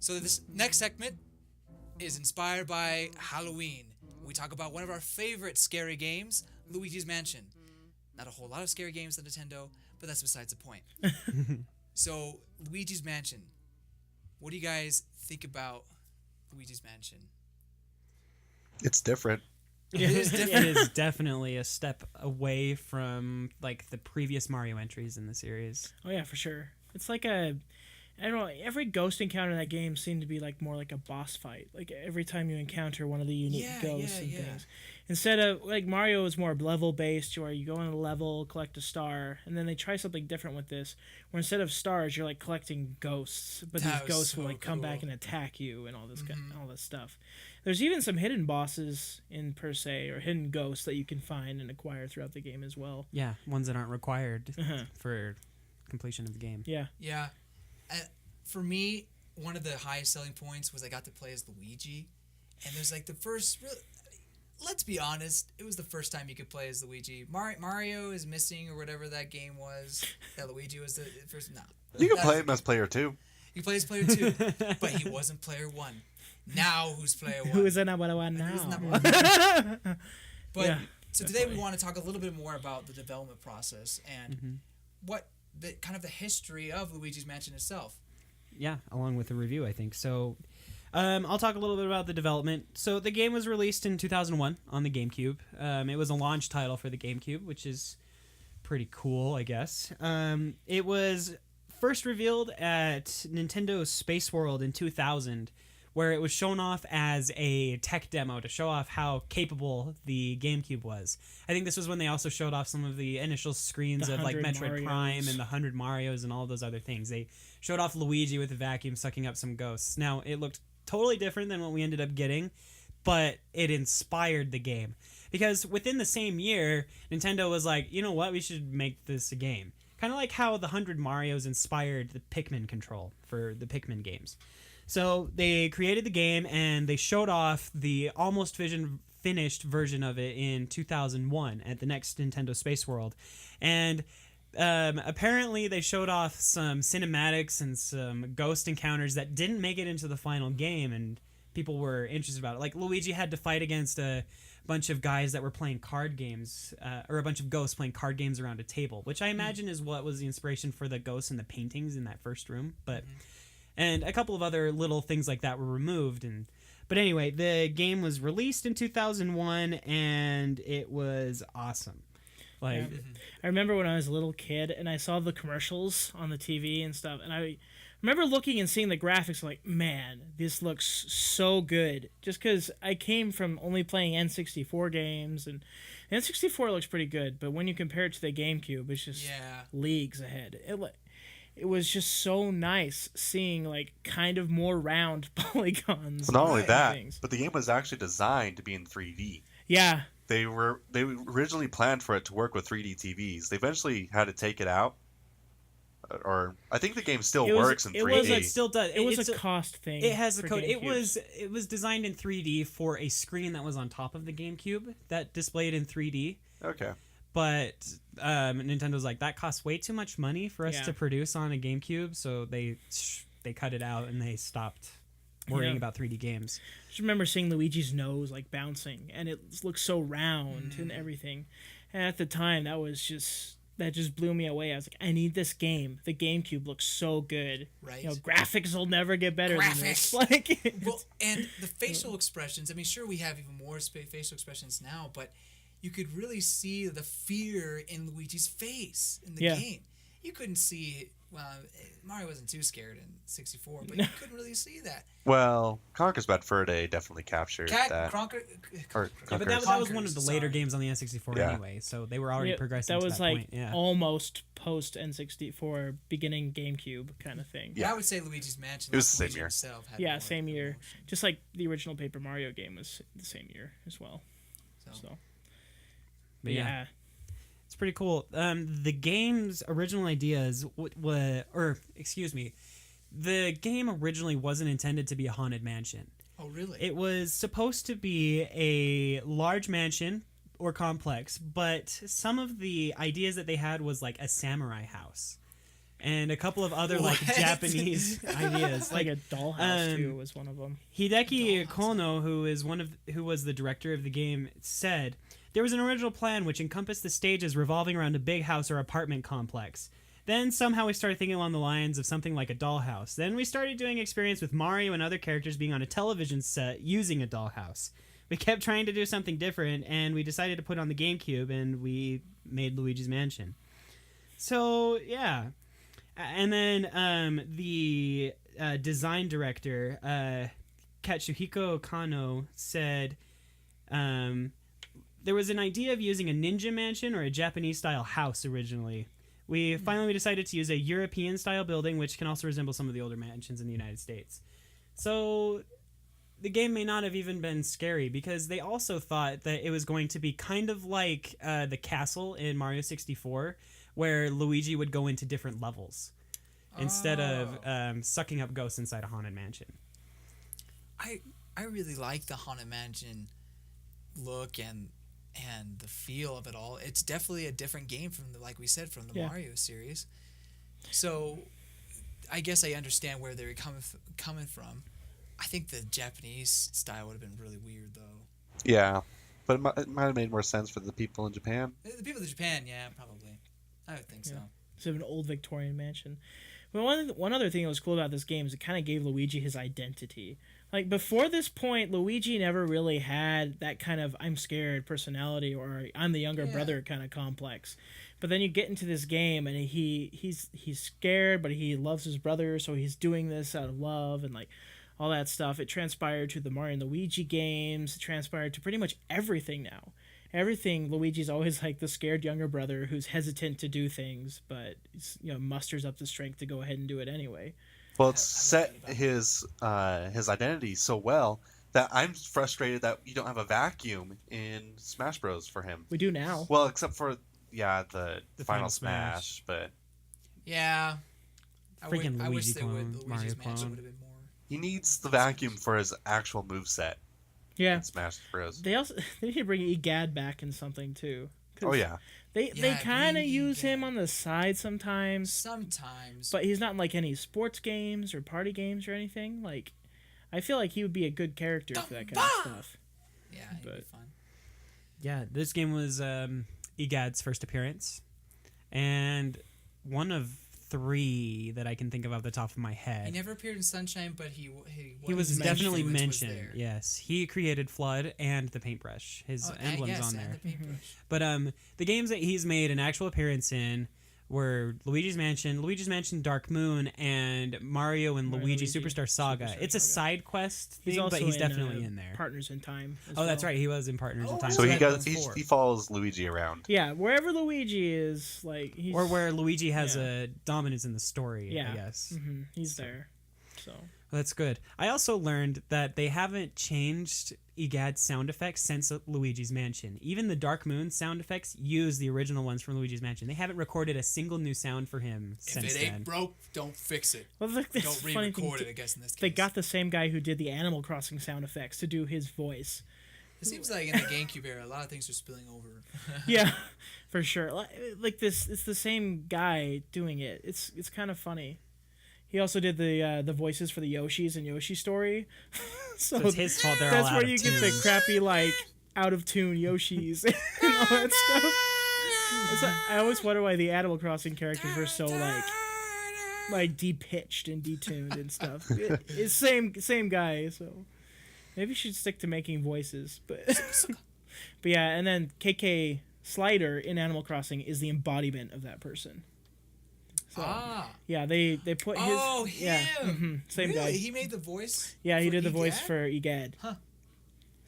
Speaker 3: So this next segment is inspired by Halloween. We talk about one of our favorite scary games, Luigi's Mansion. Not a whole lot of scary games on Nintendo, but that's besides the point. So, Luigi's Mansion. What do you guys think about Luigi's Mansion?
Speaker 5: It's different.
Speaker 3: It is different.
Speaker 2: It is definitely a step away from like the previous Mario entries in the series.
Speaker 4: Oh yeah, for sure. It's like I don't know. Every ghost encounter in that game seemed to be like more like a boss fight. Like every time you encounter one of the unique ghosts and things, instead of like Mario is more level based, where you go on a level, collect a star, and then they try something different with this, where instead of stars, you're like collecting ghosts, but
Speaker 3: That
Speaker 4: these
Speaker 3: was
Speaker 4: ghosts will
Speaker 3: so
Speaker 4: like come back
Speaker 3: cool.
Speaker 4: and attack you and all this all this stuff. There's even some hidden bosses in per se, or hidden ghosts that you can find and acquire throughout the game as well.
Speaker 2: Yeah, ones that aren't required
Speaker 4: Uh-huh.
Speaker 2: for completion of the game.
Speaker 4: Yeah.
Speaker 3: Yeah. For me, one of the highest selling points was I got to play as Luigi. And there's like the first... let's be honest, it was the first time you could play as Luigi. Mario is missing or whatever that game was. That Luigi was the first... No.
Speaker 5: You can play him as player 2.
Speaker 3: He plays player 2, but he wasn't player 1. Now who's player 1?
Speaker 4: Who is the number one
Speaker 3: Who's
Speaker 4: now?
Speaker 3: number 1? But
Speaker 4: Yeah,
Speaker 3: so today we want to talk a little bit more about the development process and what the kind of the history of Luigi's Mansion itself.
Speaker 2: Yeah, along with a review, I think. So I'll talk a little bit about the development. So the game was released in 2001 on the GameCube. It was a launch title for the GameCube, which is pretty cool, I guess. It was first revealed at Nintendo's Space World in 2000, where it was shown off as a tech demo to show off how capable the GameCube was. I think this was when they also showed off some of the initial screens
Speaker 4: The
Speaker 2: of like
Speaker 4: 100
Speaker 2: Metroid
Speaker 4: Marios.
Speaker 2: Prime and the 100 Marios and all those other things. They showed off Luigi with a vacuum sucking up some ghosts. Now, it looked totally different than what we ended up getting, but it inspired the game. Because within the same year, Nintendo was like, you know what, we should make this a game. Kind of like how the 100 Marios inspired the Pikmin control for the Pikmin games. So they created the game and they showed off the almost finished version of it in 2001 at the next Nintendo Space World. And apparently they showed off some cinematics and some ghost encounters that didn't make it into the final game, and people were interested about it. Like Luigi had to fight against a bunch of guys that were playing card games, or a bunch of ghosts playing card games around a table, which I imagine is what was the inspiration for the ghosts and the paintings in that first room. But and a couple of other little things like that were removed. But anyway, the game was released in 2001 and it was awesome. Like,
Speaker 4: I remember when I was a little kid and I saw the commercials on the TV and stuff, and I remember looking and seeing the graphics like, man, this looks so good. Just because I came from only playing N64 games, and N64 looks pretty good, but when you compare it to the GameCube, it's just leagues ahead. It was just so nice seeing like kind of more round polygons.
Speaker 5: Not only
Speaker 4: and
Speaker 5: that,
Speaker 4: things.
Speaker 5: but the game was actually designed to be in 3D.
Speaker 4: Yeah,
Speaker 5: They originally planned for it to work with 3D TVs. They eventually had to take it out, or I think the game still works in 3D.
Speaker 2: it still does.
Speaker 4: it was
Speaker 2: It's
Speaker 4: a cost thing.
Speaker 2: It has a
Speaker 4: for
Speaker 2: code.
Speaker 4: GameCubes.
Speaker 2: It was designed in 3D for a screen that was on top of the GameCube that displayed in 3D.
Speaker 5: Okay.
Speaker 2: But Nintendo's like, that costs way too much money for us
Speaker 4: Yeah.
Speaker 2: to produce on a GameCube, so they cut it out and they stopped worrying
Speaker 4: Yeah.
Speaker 2: about 3D games.
Speaker 4: I just remember seeing Luigi's nose like bouncing, and it looked so round and everything. And at the time, that just blew me away. I was like, I need this game. The GameCube looks so good.
Speaker 3: Right.
Speaker 4: You know, graphics will never get better than this.
Speaker 3: Graphics.
Speaker 4: Like,
Speaker 3: Well, and the facial expressions, I mean, sure, we have even more facial expressions now, but you could really see the fear in Luigi's face in the
Speaker 4: Yeah.
Speaker 3: game. You couldn't see, well, Mario wasn't too scared in 64, but you couldn't really see that.
Speaker 5: Well, Conker's Bad Fur Day definitely captured that. Or
Speaker 2: Yeah, but that was one of the later games on the N64
Speaker 5: Yeah.
Speaker 2: anyway, so they were already
Speaker 4: yeah,
Speaker 2: progressing
Speaker 4: that
Speaker 2: to
Speaker 4: was
Speaker 2: that
Speaker 4: like
Speaker 2: point. Yeah.
Speaker 4: almost post N64, beginning GameCube kind of thing.
Speaker 3: Yeah, I would say Luigi's Mansion.
Speaker 5: It was the
Speaker 3: Luigi
Speaker 5: same year.
Speaker 3: himself had
Speaker 4: Yeah,
Speaker 3: more
Speaker 4: same year.
Speaker 3: emotion.
Speaker 4: Just like the original Paper Mario game was the same year as well. So
Speaker 2: But
Speaker 4: yeah.
Speaker 2: It's pretty cool. The game's original ideas the game originally wasn't intended to be a haunted mansion.
Speaker 3: Oh, really?
Speaker 2: It was supposed to be a large mansion or complex, but some of the ideas that they had was like a samurai house and a couple of other like
Speaker 3: What?
Speaker 2: Japanese ideas.
Speaker 4: Like a dollhouse too
Speaker 2: um,
Speaker 4: was one of them.
Speaker 2: Hideki Kono, who was the director of the game, said there was an original plan which encompassed the stages revolving around a big house or apartment complex. Then somehow we started thinking along the lines of something like a dollhouse. Then we started doing experience with Mario and other characters being on a television set using a dollhouse. We kept trying to do something different, and we decided to put on the GameCube, and we made Luigi's Mansion. So, yeah. And then the design director, Katsuhiko Kano, said there was an idea of using a ninja mansion or a Japanese-style house originally. We finally decided to use a European-style building, which can also resemble some of the older mansions in the United States. So the game may not have even been scary, because they also thought that it was going to be kind of like the castle in Mario 64, where Luigi would go into different levels instead of sucking up ghosts inside a haunted mansion.
Speaker 3: I really like the Haunted Mansion look and the feel of it all. It's definitely a different game from like we said, from the
Speaker 4: Yeah.
Speaker 3: Mario series. So I guess I understand where they're coming from. I think the Japanese style would have been really weird, though.
Speaker 5: Yeah, but it might have made more sense for the people in Japan.
Speaker 3: The people of Japan, yeah, probably. I would think so.
Speaker 4: It's an old Victorian mansion. But one other thing that was cool about this game is it kind of gave Luigi his identity. Like, before this point, Luigi never really had that kind of I'm scared personality or I'm the younger brother kind of complex. But then you get into this game and he's scared, but he loves his brother, so he's doing this out of love and like all that stuff. It transpired to the Mario and Luigi games. It transpired to pretty much everything now. Everything, Luigi's always like the scared younger brother who's hesitant to do things, but musters up the strength to go ahead and do it anyway.
Speaker 5: Well, it's set his identity so well that I'm frustrated that you don't have a vacuum in Smash Bros. For him.
Speaker 4: We do now.
Speaker 5: Well, except for the Final Smash, but
Speaker 3: yeah, I wish
Speaker 2: Luigi
Speaker 3: they would.
Speaker 2: clone,
Speaker 3: Luigi's
Speaker 2: Mario
Speaker 3: Mansion
Speaker 2: clone.
Speaker 3: would have been more.
Speaker 5: he needs the vacuum for his actual moveset
Speaker 4: Yeah.
Speaker 5: in Smash Bros.
Speaker 4: They need to bring Egad back in something too.
Speaker 5: Oh yeah.
Speaker 4: They
Speaker 3: Yeah,
Speaker 4: kind of
Speaker 3: bring
Speaker 4: use him
Speaker 3: Egad.
Speaker 4: on the side sometimes,
Speaker 3: Sometimes.
Speaker 4: but he's not in like any sports games or party games or anything. Like, I feel like he would be a good character for that kind of stuff.
Speaker 3: yeah, it'd be
Speaker 4: but-
Speaker 3: fun.
Speaker 2: Yeah, this game was Egad's first appearance, and one of 3 that I can think of off the top of my head.
Speaker 3: He never appeared in Sunshine, but he
Speaker 2: was
Speaker 3: his
Speaker 2: definitely
Speaker 3: influence was
Speaker 2: mentioned.
Speaker 3: there.
Speaker 2: Yes, he created Flood and the paintbrush. His emblems
Speaker 3: yes,
Speaker 2: on
Speaker 3: and
Speaker 2: there.
Speaker 3: the paintbrush.
Speaker 2: But the games that he's made an actual appearance in were Luigi's Mansion, Dark Moon, and Mario and
Speaker 4: Mario
Speaker 2: Luigi
Speaker 4: Luigi
Speaker 2: Superstar Saga.
Speaker 4: Superstar
Speaker 2: It's a
Speaker 4: Saga.
Speaker 2: side quest
Speaker 4: He's
Speaker 2: thing,
Speaker 4: also
Speaker 2: but he's definitely in there.
Speaker 4: Partners in Time. as
Speaker 2: Oh, that's
Speaker 4: well.
Speaker 2: right. He was in Partners in Time.
Speaker 5: So he
Speaker 2: that's
Speaker 5: goes.
Speaker 2: 4.
Speaker 5: He follows Luigi around.
Speaker 4: Yeah, wherever Luigi is, like he's
Speaker 2: Or where Luigi has
Speaker 4: Yeah.
Speaker 2: a dominance in the story,
Speaker 4: yeah,
Speaker 2: I guess.
Speaker 4: he's there. So
Speaker 2: Well, that's good. I also learned that they haven't changed Egad's sound effects since Luigi's Mansion. Even the Dark Moon sound effects use the original ones from Luigi's Mansion. They haven't recorded a single new sound for him since
Speaker 3: If it
Speaker 2: then.
Speaker 3: ain't broke, don't fix it.
Speaker 4: well, that's
Speaker 3: Don't
Speaker 4: the funny thing.
Speaker 3: re-record it, I guess, in this case.
Speaker 4: They got the same guy who did the Animal Crossing sound effects to do his voice.
Speaker 3: It seems like in the GameCube era, a lot of things are spilling over.
Speaker 4: Yeah, for sure. Like this, it's the same guy doing it. It's kind of funny. He also did the voices for the Yoshis and Yoshi Story.
Speaker 2: So it's his fault they're all
Speaker 4: that's
Speaker 2: out
Speaker 4: where
Speaker 2: of
Speaker 4: you
Speaker 2: tune.
Speaker 4: get the crappy like out of tune Yoshis and all that stuff. It's like, I always wonder why the Animal Crossing characters were so like de-pitched and detuned and stuff. It's same guy, so maybe you should stick to making voices. But but yeah, and then KK Slider in Animal Crossing is the embodiment of that person. So, yeah, they put his yeah same
Speaker 3: really?
Speaker 4: guy.
Speaker 3: He made the voice?
Speaker 4: Yeah, he
Speaker 3: for
Speaker 4: did the voice
Speaker 3: Egad?
Speaker 4: for Egad.
Speaker 3: Huh.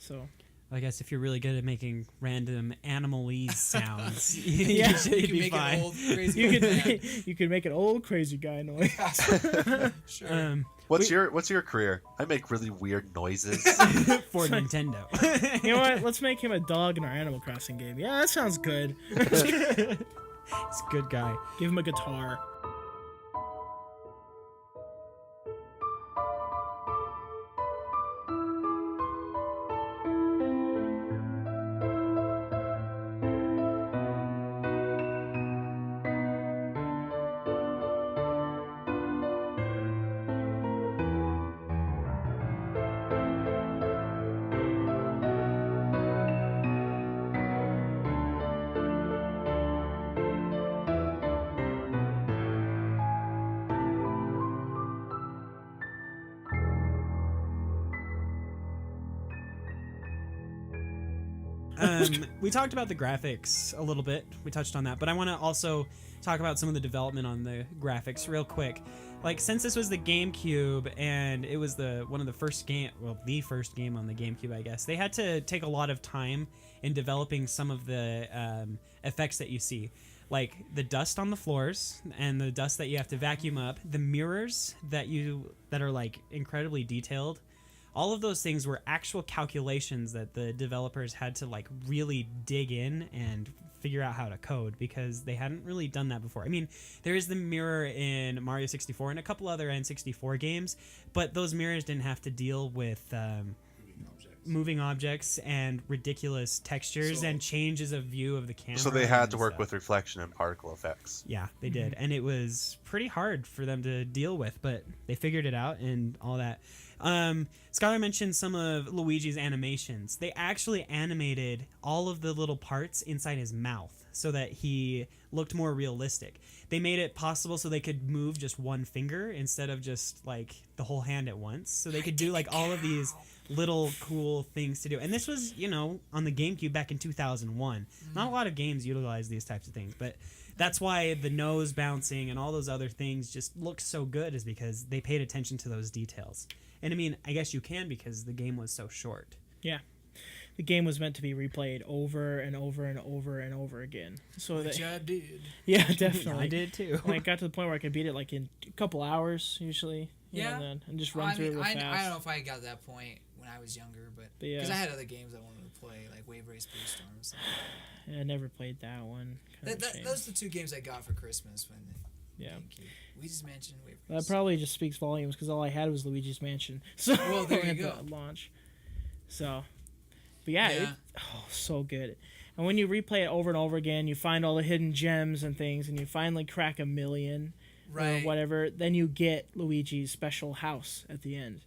Speaker 4: So
Speaker 2: I guess if you're really good at making random animal-y sounds,
Speaker 4: Yeah.
Speaker 2: you should
Speaker 3: You can
Speaker 2: be
Speaker 3: make
Speaker 2: fine.
Speaker 3: an old crazy
Speaker 4: you
Speaker 3: old man.
Speaker 4: could make an old crazy guy noise.
Speaker 3: Sure.
Speaker 5: What's your career? I make really weird noises.
Speaker 2: For Nintendo.
Speaker 4: You know what? Let's make him a dog in our Animal Crossing game. Yeah, that sounds good.
Speaker 2: He's a good guy.
Speaker 4: Give him a guitar.
Speaker 2: We talked about the graphics a little bit. We touched on that, but I want to also talk about some of the development on the graphics real quick. Like, since this was the GameCube and it was the first game on the GameCube, I guess, they had to take a lot of time in developing some of the effects that you see. Like the dust on the floors and the dust that you have to vacuum up, the mirrors that are like incredibly detailed. All of those things were actual calculations that the developers had to like really dig in and figure out how to code because they hadn't really done that before. I mean, there is the mirror in Mario 64 and a couple other N64 games, but those mirrors didn't have to deal with moving objects and ridiculous textures and changes of view of the camera.
Speaker 5: So they had
Speaker 2: and
Speaker 5: to work
Speaker 2: stuff.
Speaker 5: with reflection and particle effects.
Speaker 2: Yeah, they did. And it was pretty hard for them to deal with, but they figured it out and all that. Skylar mentioned some of Luigi's animations. They actually animated all of the little parts inside his mouth so that he looked more realistic. They made it possible so they could move just one finger instead of just like the whole hand at once. So they could do like all of these little cool things to do. And this was, on the GameCube back in 2001. Not a lot of games utilize these types of things, but that's why the nose bouncing and all those other things just look so good, is because they paid attention to those details. And I mean, I guess you can because the game was so short.
Speaker 4: Yeah. The game was meant to be replayed over and over and over and over again. So
Speaker 3: Which I did.
Speaker 4: Yeah, definitely.
Speaker 2: I did too.
Speaker 4: And I got to the point where I could beat it like in a couple hours usually.
Speaker 3: Yeah.
Speaker 4: And just run through it real fast.
Speaker 3: I don't know if I got to that point when I was younger, but
Speaker 4: yeah.
Speaker 3: because I had other games I wanted to play, like Wave Race Blue Storms.
Speaker 4: Yeah, I never played that one.
Speaker 3: Those are the two games I got for Christmas when
Speaker 4: yeah.
Speaker 3: Luigi's Mansion, Wave Race.
Speaker 4: That probably just speaks volumes because all I had was Luigi's Mansion. So
Speaker 3: well, there you
Speaker 4: at
Speaker 3: go.
Speaker 4: the launch. So, but yeah. So good. And when you replay it over and over again, you find all the hidden gems and things, and you finally crack 1,000,000 or whatever. Then you get Luigi's special house at the end.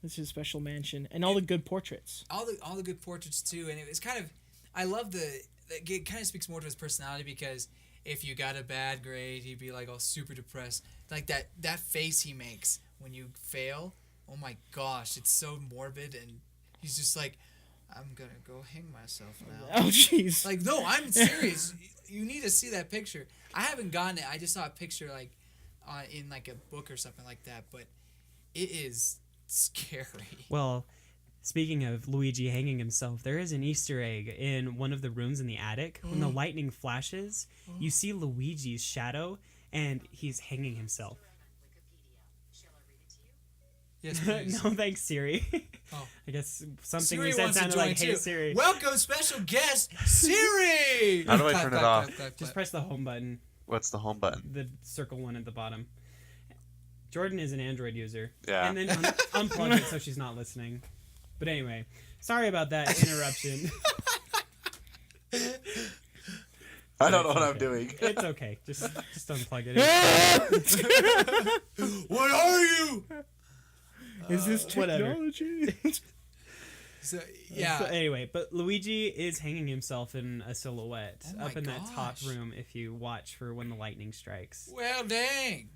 Speaker 4: It's his special mansion, and all the good portraits.
Speaker 3: All the good portraits too, and it was kind of. I love it kind of speaks more to his personality, because if you got a bad grade, he'd be like all super depressed. Like that face he makes when you fail. Oh my gosh, it's so morbid, and he's just like, I'm gonna go hang myself now.
Speaker 4: Oh jeez.
Speaker 3: Like, no, I'm serious. You need to see that picture. I haven't gotten it. I just saw a picture like in like a book or something like that, but it is scary.
Speaker 2: Well, speaking of Luigi hanging himself, there is an Easter egg in one of the rooms in the attic. When the lightning flashes, you see Luigi's shadow, and he's hanging himself.
Speaker 3: Yes, please.
Speaker 2: No, thanks, Siri.
Speaker 3: Oh.
Speaker 2: I guess something
Speaker 3: Siri
Speaker 2: we said
Speaker 3: wants to
Speaker 2: sounded
Speaker 3: join
Speaker 2: like, "Hey
Speaker 3: too.
Speaker 2: Siri."
Speaker 3: Welcome, special guest, Siri!
Speaker 5: How do I turn it off?
Speaker 2: Just press the home button,
Speaker 5: What's the home button?
Speaker 2: the circle one at the bottom. Jordan is an Android user.
Speaker 5: Yeah.
Speaker 2: And then unplug it so she's not listening. But anyway, sorry about that interruption.
Speaker 5: I don't know what I'm
Speaker 2: okay.
Speaker 5: doing.
Speaker 2: It's okay. Just unplug it.
Speaker 3: What are you?
Speaker 4: Is this
Speaker 2: whatever.
Speaker 4: technology?
Speaker 3: So, yeah.
Speaker 2: So anyway, but Luigi is hanging himself in a silhouette
Speaker 3: Oh
Speaker 2: up in that top
Speaker 3: gosh.
Speaker 2: room if you watch for when the lightning strikes.
Speaker 3: Well, dang.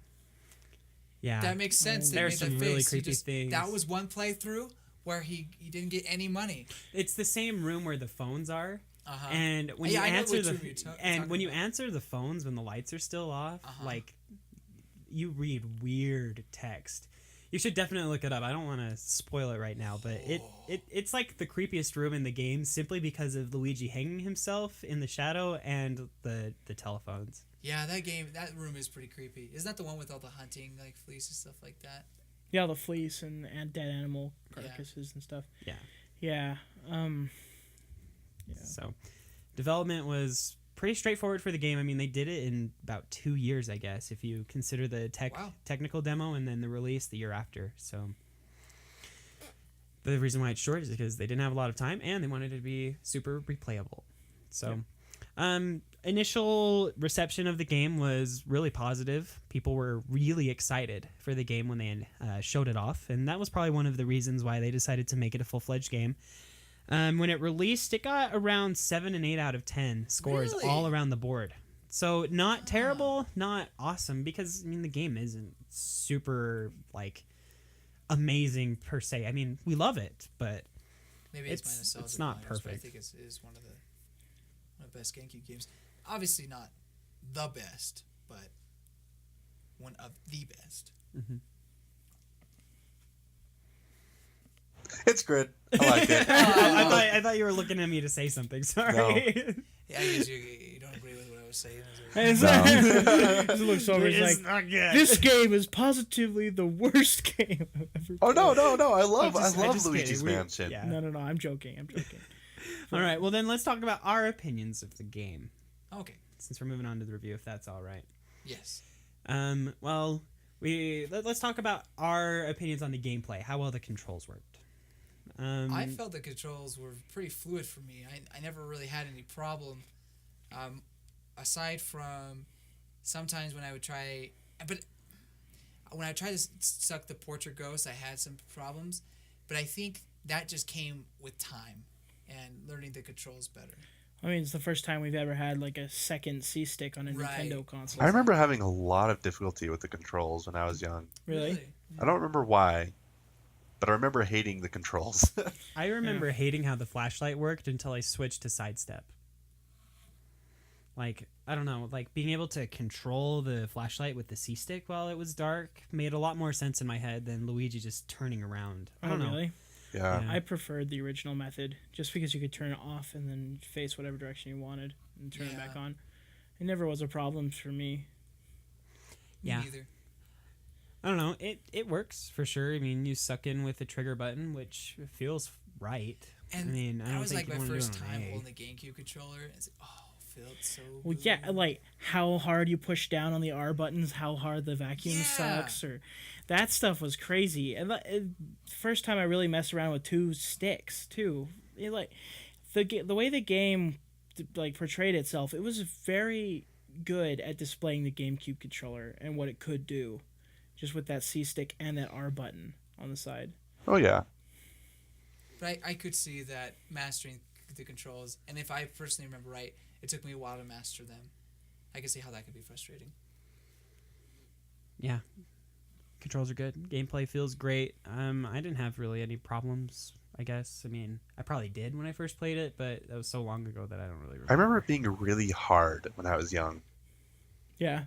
Speaker 2: Yeah.
Speaker 3: That makes sense. They
Speaker 2: There's
Speaker 3: made
Speaker 2: some
Speaker 3: that
Speaker 2: really
Speaker 3: face.
Speaker 2: creepy things.
Speaker 3: That was one playthrough where he didn't get any money.
Speaker 2: It's the same room where the phones are.
Speaker 3: Uh-huh.
Speaker 2: And when
Speaker 3: Yeah, I
Speaker 2: you
Speaker 3: know
Speaker 2: answer
Speaker 3: which
Speaker 2: the
Speaker 3: room you're
Speaker 2: and when
Speaker 3: talking
Speaker 2: you
Speaker 3: about.
Speaker 2: answer the phones when the lights are still off,
Speaker 3: Uh-huh.
Speaker 2: like you read weird text. You should definitely look it up. I don't want to spoil it right now, but it's like the creepiest room in the game simply because of Luigi hanging himself in the shadow and the telephones.
Speaker 3: Yeah, that room is pretty creepy. Isn't that the one with all the hunting, like fleas and stuff like that?
Speaker 4: Yeah, the fleece and dead animal carcasses and stuff.
Speaker 2: Yeah.
Speaker 4: Yeah.
Speaker 2: So, development was pretty straightforward for the game. I mean, they did it in about 2 years, I guess, if you consider the technical demo and then the release the year after. So, the reason why it's short is because they didn't have a lot of time and they wanted it to be super replayable. So, initial reception of the game was really positive. People were really excited for the game when they showed it off, and that was probably one of the reasons why they decided to make it a full-fledged game. When it released, it got around 7 and 8 out of 10 scores
Speaker 3: Really?
Speaker 2: all around the board. So not terrible, not awesome, because I mean the game isn't super like amazing per se. I mean we love it, but
Speaker 3: Maybe it's my nostalgia.
Speaker 2: it's not
Speaker 3: bias, but I
Speaker 2: perfect.
Speaker 3: think it is one of the best GameCube games. Obviously not the best, but one of the best.
Speaker 2: Mm-hmm.
Speaker 5: It's good. I like it.
Speaker 2: I thought you were looking at me to say something. Sorry.
Speaker 3: Yeah, I guess you don't agree with what I was saying.
Speaker 4: He looks over. He's
Speaker 2: It's
Speaker 4: like,
Speaker 2: not good.
Speaker 4: this game is positively the worst game I've ever
Speaker 5: Oh no. I love
Speaker 2: I'm just
Speaker 5: Luigi's
Speaker 2: kidding.
Speaker 5: Mansion.
Speaker 2: Yeah.
Speaker 4: No, I'm joking.
Speaker 2: All right. Well, then let's talk about our opinions of the game,
Speaker 3: Okay.
Speaker 2: since we're moving on to the review, if that's all right.
Speaker 3: Yes.
Speaker 2: Well, let's talk about our opinions on the gameplay, how well the controls worked.
Speaker 3: I felt the controls were pretty fluid for me. I never really had any problem, aside from sometimes when I would try, but when I tried to suck the portrait ghost, I had some problems. But I think that just came with time and learning the controls better.
Speaker 4: I mean, it's the first time we've ever had like a second C stick on a Nintendo console.
Speaker 5: I remember having a lot of difficulty with the controls when I was young.
Speaker 4: Really?
Speaker 5: I don't remember why, but I remember hating the controls.
Speaker 2: I remember hating how the flashlight worked until I switched to sidestep. Like, I don't know, like being able to control the flashlight with the C stick while it was dark made a lot more sense in my head than Luigi just turning around. I don't know.
Speaker 4: Really?
Speaker 5: Yeah.
Speaker 4: I preferred the original method just because you could turn it off and then face whatever direction you wanted and turn it back on. It never was a problem for me.
Speaker 2: Yeah.
Speaker 3: Me neither.
Speaker 2: I don't know. It works for sure. I mean, you suck in with the trigger button, which feels right.
Speaker 3: And
Speaker 2: I mean, I
Speaker 3: that
Speaker 2: don't
Speaker 3: was
Speaker 2: think
Speaker 3: like
Speaker 2: you
Speaker 3: my
Speaker 2: wanna do
Speaker 3: first
Speaker 2: it on
Speaker 3: time
Speaker 2: A.
Speaker 3: holding the GameCube controller. It's like, felt so
Speaker 4: Well,
Speaker 3: good.
Speaker 4: yeah, like how hard you push down on the R buttons, how hard the vacuum sucks, or that stuff was crazy. And first time I really messed around with two sticks too. Like the way the game like portrayed itself, it was very good at displaying the GameCube controller and what it could do, just with that C stick and that R button on the side.
Speaker 5: Oh yeah.
Speaker 3: But I could see that mastering the controls, and if I personally remember right, it took me a while to master them. I can see how that could be frustrating.
Speaker 2: Yeah. Controls are good. Gameplay feels great. I didn't have really any problems, I guess. I mean, I probably did when I first played it, but that was so long ago that I don't really remember.
Speaker 5: I remember it being really hard when I was young.
Speaker 4: Yeah,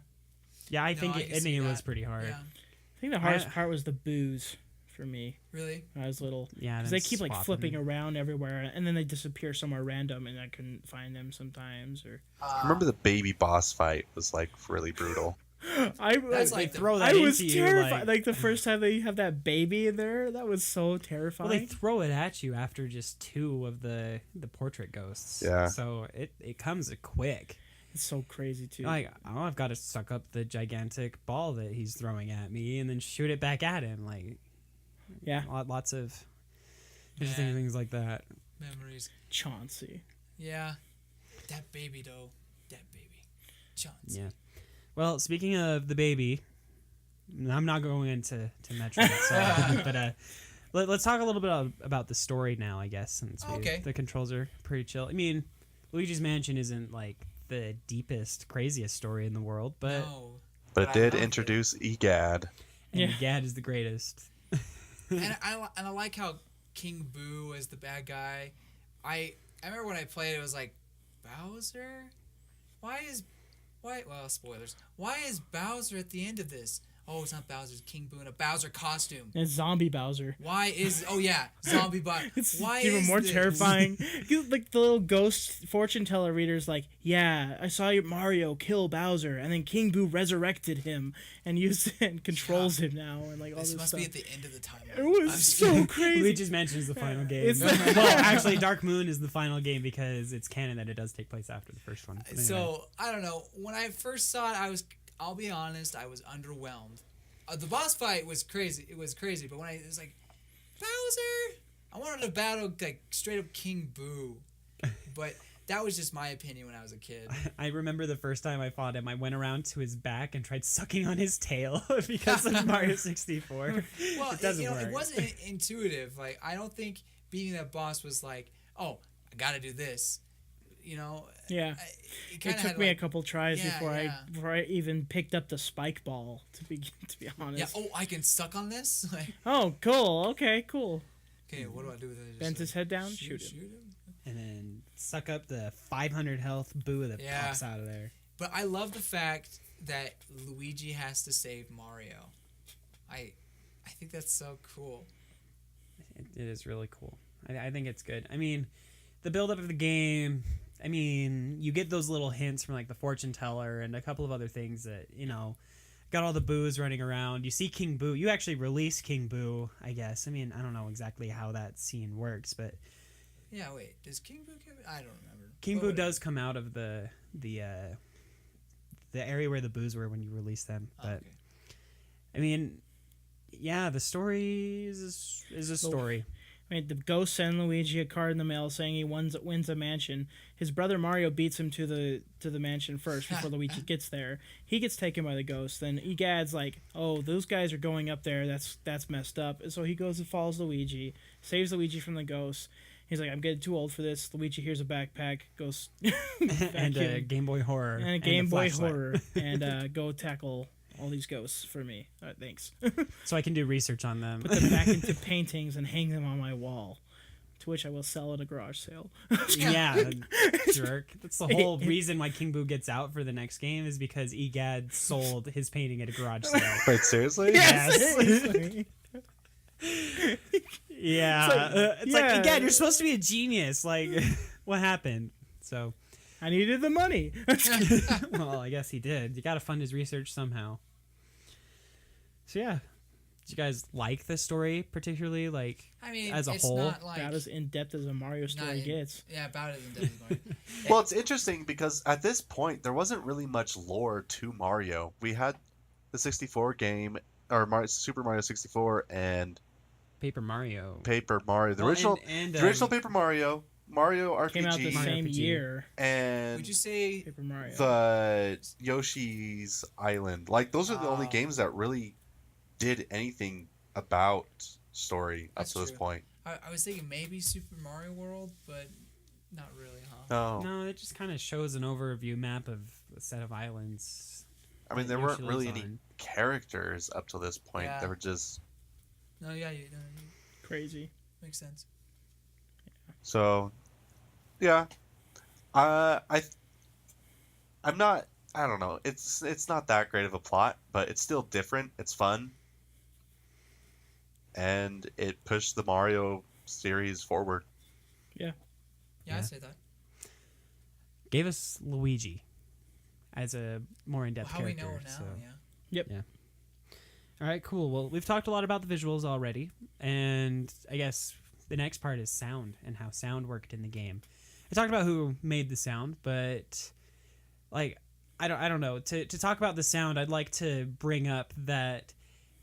Speaker 2: Yeah, I
Speaker 3: No,
Speaker 2: think
Speaker 3: I
Speaker 2: it,
Speaker 3: can
Speaker 2: I
Speaker 3: see
Speaker 2: think it was
Speaker 3: that.
Speaker 2: pretty hard.
Speaker 3: Yeah.
Speaker 4: I think the hardest part was the booze for me
Speaker 3: Really?
Speaker 4: when I was little.
Speaker 2: Yeah,
Speaker 4: Because
Speaker 2: them
Speaker 4: they keep like
Speaker 2: swapping.
Speaker 4: flipping around everywhere, and then they disappear somewhere random, and I couldn't find them sometimes. Or
Speaker 5: I remember the baby boss fight was like really brutal.
Speaker 3: That's
Speaker 2: They
Speaker 3: like
Speaker 2: throw that
Speaker 4: I was
Speaker 2: into you,
Speaker 4: terrified.
Speaker 2: like,
Speaker 4: Like the first time they have that baby in there, that was so terrifying.
Speaker 2: well, they throw it at you after just two of the portrait ghosts.
Speaker 5: Yeah.
Speaker 2: So it comes quick.
Speaker 4: It's so crazy too.
Speaker 2: Like, oh, I've got to suck up the gigantic ball that he's throwing at me and then shoot it back at him. Like,
Speaker 4: Yeah,
Speaker 2: lots of interesting
Speaker 3: Man.
Speaker 2: things like that.
Speaker 3: Memories.
Speaker 4: Chauncey.
Speaker 3: Yeah. That baby, though. That baby. Chance.
Speaker 2: Yeah. Well, speaking of the baby, I'm not going into Metroid, so, but let's talk a little bit about the story now, I guess, since
Speaker 3: Okay.
Speaker 2: the controls are pretty chill. I mean, Luigi's Mansion isn't like the deepest, craziest story in the world, but
Speaker 3: No.
Speaker 5: But it
Speaker 3: I
Speaker 5: did
Speaker 3: loved it.
Speaker 5: introduce EGAD.
Speaker 2: and
Speaker 4: Yeah.
Speaker 2: Gad is the greatest.
Speaker 3: and I like how King Boo is the bad guy. I remember when I played it was like, Bowser? Well, spoilers. Why is Bowser at the end of this? Oh, it's not Bowser, it's King Boo in a Bowser costume.
Speaker 4: And Zombie Bowser.
Speaker 3: Why is zombie Bowser?
Speaker 4: It's
Speaker 3: Why
Speaker 4: even
Speaker 3: is
Speaker 4: more
Speaker 3: this?
Speaker 4: terrifying. Like the little ghost fortune teller reader's like, yeah, I saw your Mario kill Bowser, and then King Boo resurrected him and controls him now, and like all
Speaker 3: This
Speaker 4: this
Speaker 3: must
Speaker 4: stuff.
Speaker 3: be at the end of the timeline.
Speaker 4: It was so crazy.
Speaker 2: Luigi's Mansion is the final game.
Speaker 4: It's-
Speaker 2: Well, actually, Dark Moon is the final game because it's canon that it does take place after the first one. But anyway.
Speaker 3: So I don't know. When I first saw it, I'll be honest, I was underwhelmed. The boss fight was crazy. It was crazy, but when it was like Bowser, I wanted to battle like straight up King Boo. But that was just my opinion when I was a kid.
Speaker 2: I remember the first time I fought him, I went around to his back and tried sucking on his tail because of Mario 64.
Speaker 3: Well,
Speaker 2: it doesn't work.
Speaker 3: It wasn't intuitive. Like I don't think beating that boss was like, oh, I got to do this.
Speaker 4: Yeah.
Speaker 3: It
Speaker 4: It
Speaker 3: kinda
Speaker 4: took
Speaker 3: had,
Speaker 4: me a
Speaker 3: like,
Speaker 4: couple tries
Speaker 3: yeah,
Speaker 4: before I even picked up the spike ball. To be honest.
Speaker 3: yeah. Oh, I can suck on this. Like,
Speaker 4: Oh, cool. Okay, cool.
Speaker 3: okay, what do I do with it? Just,
Speaker 4: Bent his head down.
Speaker 3: shoot
Speaker 4: Shoot him.
Speaker 3: him.
Speaker 2: And then suck up the 500 health Boo that
Speaker 3: Yeah.
Speaker 2: pops out of there.
Speaker 3: But I love the fact that Luigi has to save Mario. I think that's so cool.
Speaker 2: It is really cool. I think it's good. I mean, the build-up of the game, I mean, you get those little hints from like the fortune teller and a couple of other things that, got all the Boos running around. You see King Boo. You actually release King Boo, I guess. I mean, I don't know exactly how that scene works, but
Speaker 3: Yeah, wait. Does King Boo give it? I don't remember.
Speaker 2: King
Speaker 3: But
Speaker 2: Boo
Speaker 3: whatever.
Speaker 2: does come out of the area where the Boos were when you release them.
Speaker 3: Oh,
Speaker 2: But
Speaker 3: okay.
Speaker 2: I mean, yeah, the story is a story.
Speaker 4: I mean, the ghost sent Luigi a card in the mail saying he wins a mansion. His brother Mario beats him to the mansion first before Luigi gets there. He gets taken by the ghost. Then Egad's like, "Oh, those guys are going up there. That's messed up." And so he goes and follows Luigi, saves Luigi from the ghost. He's like, "I'm getting too old for this." Luigi hears a backpack, goes
Speaker 2: and a Game Boy Horror.
Speaker 4: and a Game Boy Horror, and go tackle all these ghosts for me. Thanks.
Speaker 2: So I can do research on them.
Speaker 4: Put them back into paintings and hang them on my wall, to which I will sell at a garage sale.
Speaker 2: Yeah, jerk. That's the whole reason why King Boo gets out for the next game is because Egad sold his painting at a garage sale.
Speaker 5: Wait, seriously?
Speaker 2: Yes. Yeah. It's like, Egad, you're supposed to be a genius. Like, what happened? So,
Speaker 4: I needed the money.
Speaker 2: well, I guess he did. You got to fund his research somehow. So, yeah. Did you guys like the story particularly, like,
Speaker 3: I mean,
Speaker 2: as a
Speaker 3: it's
Speaker 2: whole?
Speaker 3: not like
Speaker 4: About as in-depth as a Mario story gets.
Speaker 3: Yeah, about as in depth as Mario.
Speaker 5: Well, it's interesting because at this point there wasn't really much lore to Mario. We had the 64 game, or Super Mario 64, and
Speaker 2: Paper Mario.
Speaker 5: Paper Mario. The
Speaker 2: Well,
Speaker 5: original,
Speaker 2: and,
Speaker 5: the original Paper Mario RPG,
Speaker 4: Came out the same
Speaker 2: RPG.
Speaker 4: year.
Speaker 5: and
Speaker 3: Would you say
Speaker 4: Paper Mario.
Speaker 5: the Yoshi's Island. Like those are the only
Speaker 3: Oh.
Speaker 5: games that really did anything about story up
Speaker 3: That's
Speaker 5: to this
Speaker 3: true.
Speaker 5: point.
Speaker 3: I was thinking maybe Super Mario World, but not really, huh?
Speaker 5: No,
Speaker 2: No, it just kind of shows an overview map of a set of islands.
Speaker 5: I mean there
Speaker 2: that
Speaker 5: weren't
Speaker 2: Yoshi
Speaker 5: really
Speaker 2: lives
Speaker 5: any
Speaker 2: on.
Speaker 5: characters up to this point.
Speaker 3: Yeah.
Speaker 5: They were just
Speaker 3: No, yeah,
Speaker 4: Crazy.
Speaker 3: makes sense.
Speaker 5: so. Yeah, I'm not. I don't know. It's not that great of a plot, but it's still different. It's fun, and it pushed the Mario series forward.
Speaker 3: Yeah,
Speaker 2: Yeah.
Speaker 3: I'd say that.
Speaker 2: Gave us Luigi as a more in-depth
Speaker 3: How we
Speaker 2: character.
Speaker 3: know her now,
Speaker 2: so.
Speaker 3: yeah.
Speaker 2: All right, cool. Well, we've talked a lot about the visuals already, and I guess the next part is sound and how sound worked in the game. I talked about who made the sound, but like I don't know. To talk about the sound, I'd like to bring up that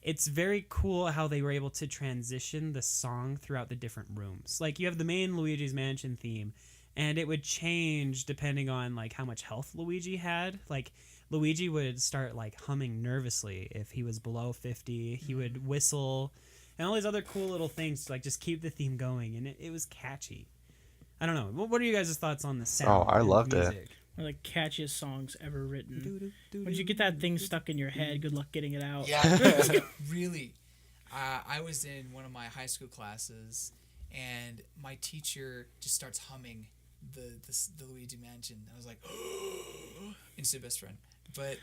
Speaker 2: it's very cool how they were able to transition the song throughout the different rooms. Like you have the main Luigi's Mansion theme, and it would change depending on like how much health Luigi had. Like Luigi would start like humming nervously if he was below 50. He would whistle and all these other cool little things to like just keep the theme going, and it was catchy. I don't know. What are you guys' thoughts on the sound?
Speaker 5: Oh, I
Speaker 2: and
Speaker 5: loved it.
Speaker 2: music?
Speaker 4: One of the catchiest songs ever written. Once you get that thing stuck in your head, good luck getting it out.
Speaker 3: Yeah, really. I was in one of my high school classes, and my teacher just starts humming the Luigi Mansion. I was like, instant best friend. But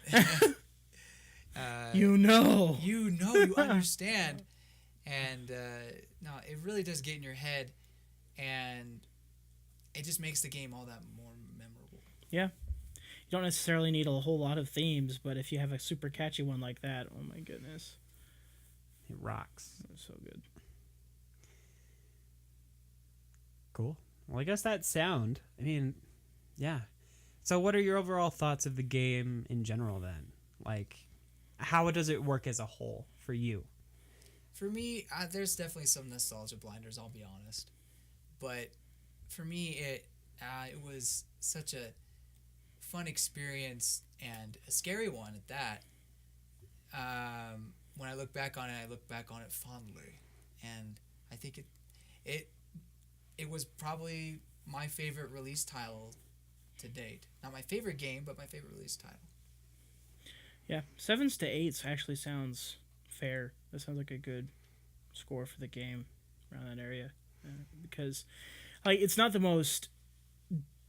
Speaker 4: You know.
Speaker 3: you understand, and no, it really does get in your head, and it just makes the game all that more memorable.
Speaker 4: Yeah. You don't necessarily need a whole lot of themes, but if you have a super catchy one like that, oh my goodness.
Speaker 2: It rocks.
Speaker 4: That's so good.
Speaker 2: Cool. Well, I guess that sound. I mean, yeah. So, what are your overall thoughts of the game in general then? Like, how does it work as a whole for you?
Speaker 3: For me, there's definitely some nostalgia blinders. I'll be honest, but for me, it was such a fun experience and a scary one at that. When I look back on it fondly, and I think it was probably my favorite release title to date. Not my favorite game, but my favorite release title.
Speaker 4: Yeah, 7s to 8s actually sounds fair. That sounds like a good score for the game around that area, because like it's not the most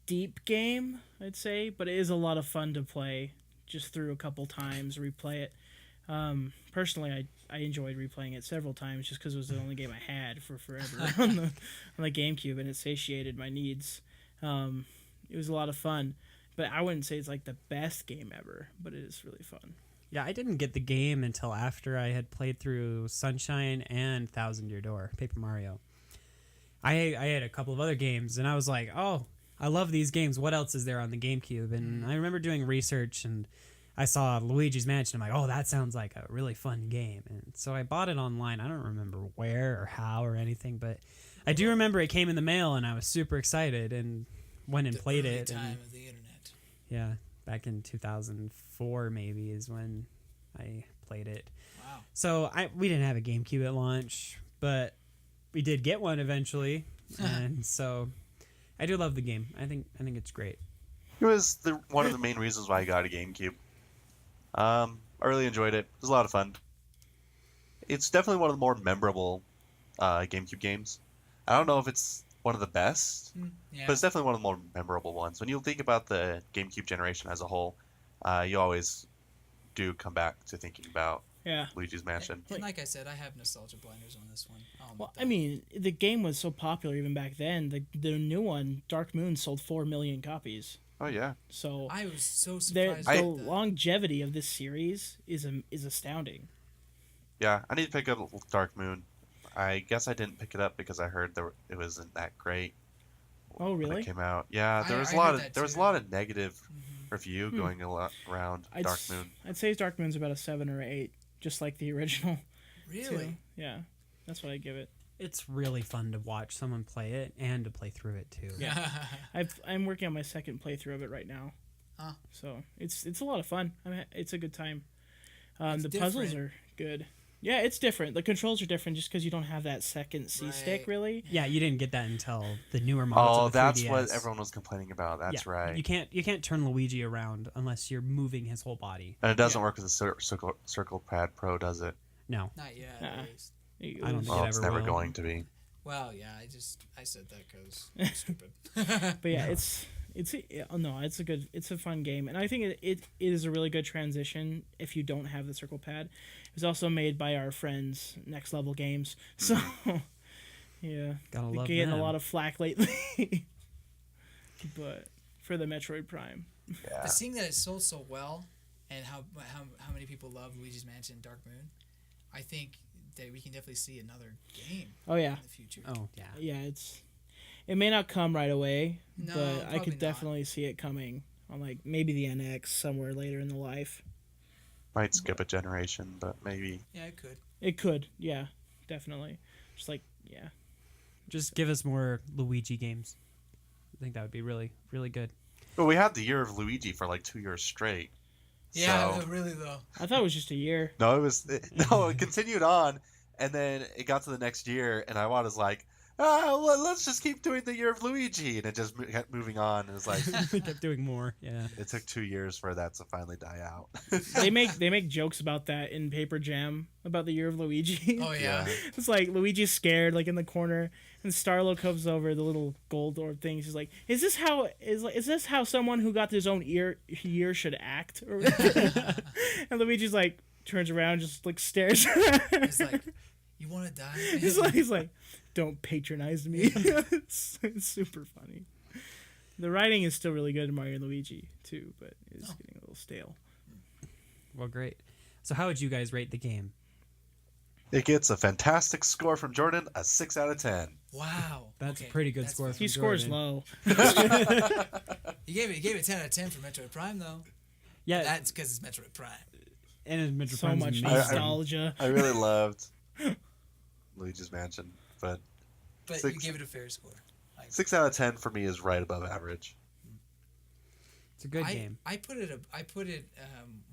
Speaker 4: deep game, I'd say, but it is a lot of fun to play just through a couple times, replay it. Personally, I enjoyed replaying it several times just because it was the only game I had for forever on the GameCube, and it satiated my needs. It was a lot of fun, but I wouldn't say it's like the best game ever, but it is really fun.
Speaker 2: Yeah, I didn't get the game until after I had played through Sunshine and Thousand Year Door, Paper Mario. I had a couple of other games, and I was like, oh, I love these games. What else is there on the GameCube? And I remember doing research, and I saw Luigi's Mansion. I'm like, oh, that sounds like a really fun game. And so I bought it online. I don't remember where or how or anything, but I do remember it came in the mail, and I was super excited and went and played
Speaker 3: early
Speaker 2: it.
Speaker 3: time
Speaker 2: And,
Speaker 3: of the internet.
Speaker 2: yeah, back in 2004 maybe is when I played it.
Speaker 3: Wow.
Speaker 2: So we didn't have a GameCube at launch, but we did get one eventually, and so I do love the game. I think it's great.
Speaker 5: It was one of the main reasons why I got a GameCube. I really enjoyed it. It was a lot of fun. It's definitely one of the more memorable GameCube games. I don't know if it's one of the best,
Speaker 3: Yeah.
Speaker 5: but it's definitely one of the more memorable ones. When you think about the GameCube generation as a whole, you always do come back to thinking about
Speaker 4: Yeah.
Speaker 5: Luigi's Mansion.
Speaker 3: And like I said, I have nostalgia blinders on this one.
Speaker 4: Well, I mean, the game was so popular even back then. The new one, Dark Moon, sold 4 million copies.
Speaker 5: Oh yeah,
Speaker 4: So
Speaker 3: I was so
Speaker 4: the
Speaker 3: surprised.
Speaker 4: the
Speaker 3: with that.
Speaker 4: longevity of this series is astounding.
Speaker 5: yeah. I need to pick up Dark Moon. I guess I didn't pick it up because I heard it wasn't that great.
Speaker 4: Oh,
Speaker 5: When
Speaker 4: really?
Speaker 5: it came out, yeah. There was
Speaker 3: I
Speaker 5: a lot
Speaker 3: heard
Speaker 5: of
Speaker 3: that
Speaker 5: there was a
Speaker 3: too.
Speaker 5: lot of negative
Speaker 3: Mhm.
Speaker 5: review going around
Speaker 4: I'd
Speaker 5: Dark
Speaker 4: s-
Speaker 5: Moon.
Speaker 4: I'd say Dark Moon's about a 7 or 8, just like the original.
Speaker 3: Really?
Speaker 4: too. Yeah, that's what I give it.
Speaker 2: It's really fun to watch someone play it and to play through it too.
Speaker 3: Yeah.
Speaker 4: I'm working on my second playthrough of it right now.
Speaker 3: Huh.
Speaker 4: So it's a lot of fun. it's a good time.
Speaker 3: It's
Speaker 4: The puzzles
Speaker 3: different.
Speaker 4: are good. Yeah, it's different. The controls are different just because you don't have that second C stick,
Speaker 3: Right.
Speaker 4: really.
Speaker 2: Yeah, you didn't get that until the newer models.
Speaker 5: Oh,
Speaker 2: of the
Speaker 5: that's
Speaker 2: 3DS.
Speaker 5: what everyone was complaining about. That's
Speaker 2: Yeah,
Speaker 5: right.
Speaker 2: You can't turn Luigi around unless you're moving his whole body.
Speaker 5: And it doesn't work with the Circle Pad Pro, does it?
Speaker 2: No,
Speaker 3: Not yet.
Speaker 4: Uh-uh.
Speaker 3: At least.
Speaker 2: I don't think
Speaker 5: Well,
Speaker 2: it
Speaker 5: it's
Speaker 2: ever
Speaker 5: never
Speaker 2: will.
Speaker 5: going to be.
Speaker 3: Well, yeah. I said that because I'm stupid.
Speaker 4: But yeah, it's a fun game, and I think it is a really good transition if you don't have the circle pad. It's also made by our friends Next Level Games, so yeah,
Speaker 2: Gotta
Speaker 4: they're
Speaker 2: love
Speaker 4: getting
Speaker 2: them.
Speaker 4: a lot of flack lately. But for the Metroid Prime,
Speaker 5: Yeah.
Speaker 3: But seeing that it sold so well, and how many people love Luigi's Mansion and Dark Moon, I think that we can definitely see another game
Speaker 4: oh yeah,
Speaker 3: in the future.
Speaker 2: Oh yeah.
Speaker 4: yeah, it may not come right away,
Speaker 3: No,
Speaker 4: but I
Speaker 3: probably
Speaker 4: could
Speaker 3: not.
Speaker 4: definitely see it coming on like maybe the NX somewhere later in the life.
Speaker 5: Might skip a generation, but maybe.
Speaker 3: Yeah, it could.
Speaker 4: It could, yeah, definitely. Just like yeah.
Speaker 2: Just give us more Luigi games. I think that would be really, really good.
Speaker 5: Well, we had the year of Luigi for like 2 years straight.
Speaker 3: Yeah,
Speaker 5: So-
Speaker 3: really though.
Speaker 4: I thought it was just a year.
Speaker 5: No, it continued on, and then it got to the next year, and was like, let's just keep doing the year of Luigi, and it just kept moving on. And it's like
Speaker 2: We kept doing more. Yeah.
Speaker 5: it took 2 years for that to finally die out.
Speaker 4: They make jokes about that in Paper Jam about the year of Luigi.
Speaker 3: Oh yeah.
Speaker 4: It's like Luigi's scared, like in the corner, and Starlo comes over, the little gold orb thing. She's like, "Is this how someone who got his own year should act?" Or whatever. And Luigi's like turns around, just like stares.
Speaker 3: It's like, you want to die?
Speaker 4: he's like, "Don't patronize me." It's super funny. The writing is still really good in Mario and Luigi too, but it's getting a little stale.
Speaker 2: Well, great. So, how would you guys rate the game?
Speaker 5: It gets a fantastic score from Jordan, a 6 out of 10.
Speaker 3: Wow.
Speaker 2: That's
Speaker 3: Okay,
Speaker 2: a pretty good
Speaker 3: that's
Speaker 2: score.
Speaker 3: fine.
Speaker 2: From
Speaker 4: He scores
Speaker 2: Jordan.
Speaker 4: low.
Speaker 3: You gave it 10 out of 10 for Metroid Prime though.
Speaker 2: Yeah,
Speaker 3: That's because it's Metroid Prime.
Speaker 2: and Metroid
Speaker 4: So
Speaker 2: Prime's
Speaker 4: much
Speaker 2: amazing.
Speaker 4: nostalgia.
Speaker 5: I really loved Luigi's Mansion, but
Speaker 3: But you
Speaker 5: Six.
Speaker 3: gave it a fair score. Like,
Speaker 5: 6 out of 10 for me is right above average.
Speaker 2: It's a good game.
Speaker 3: I put it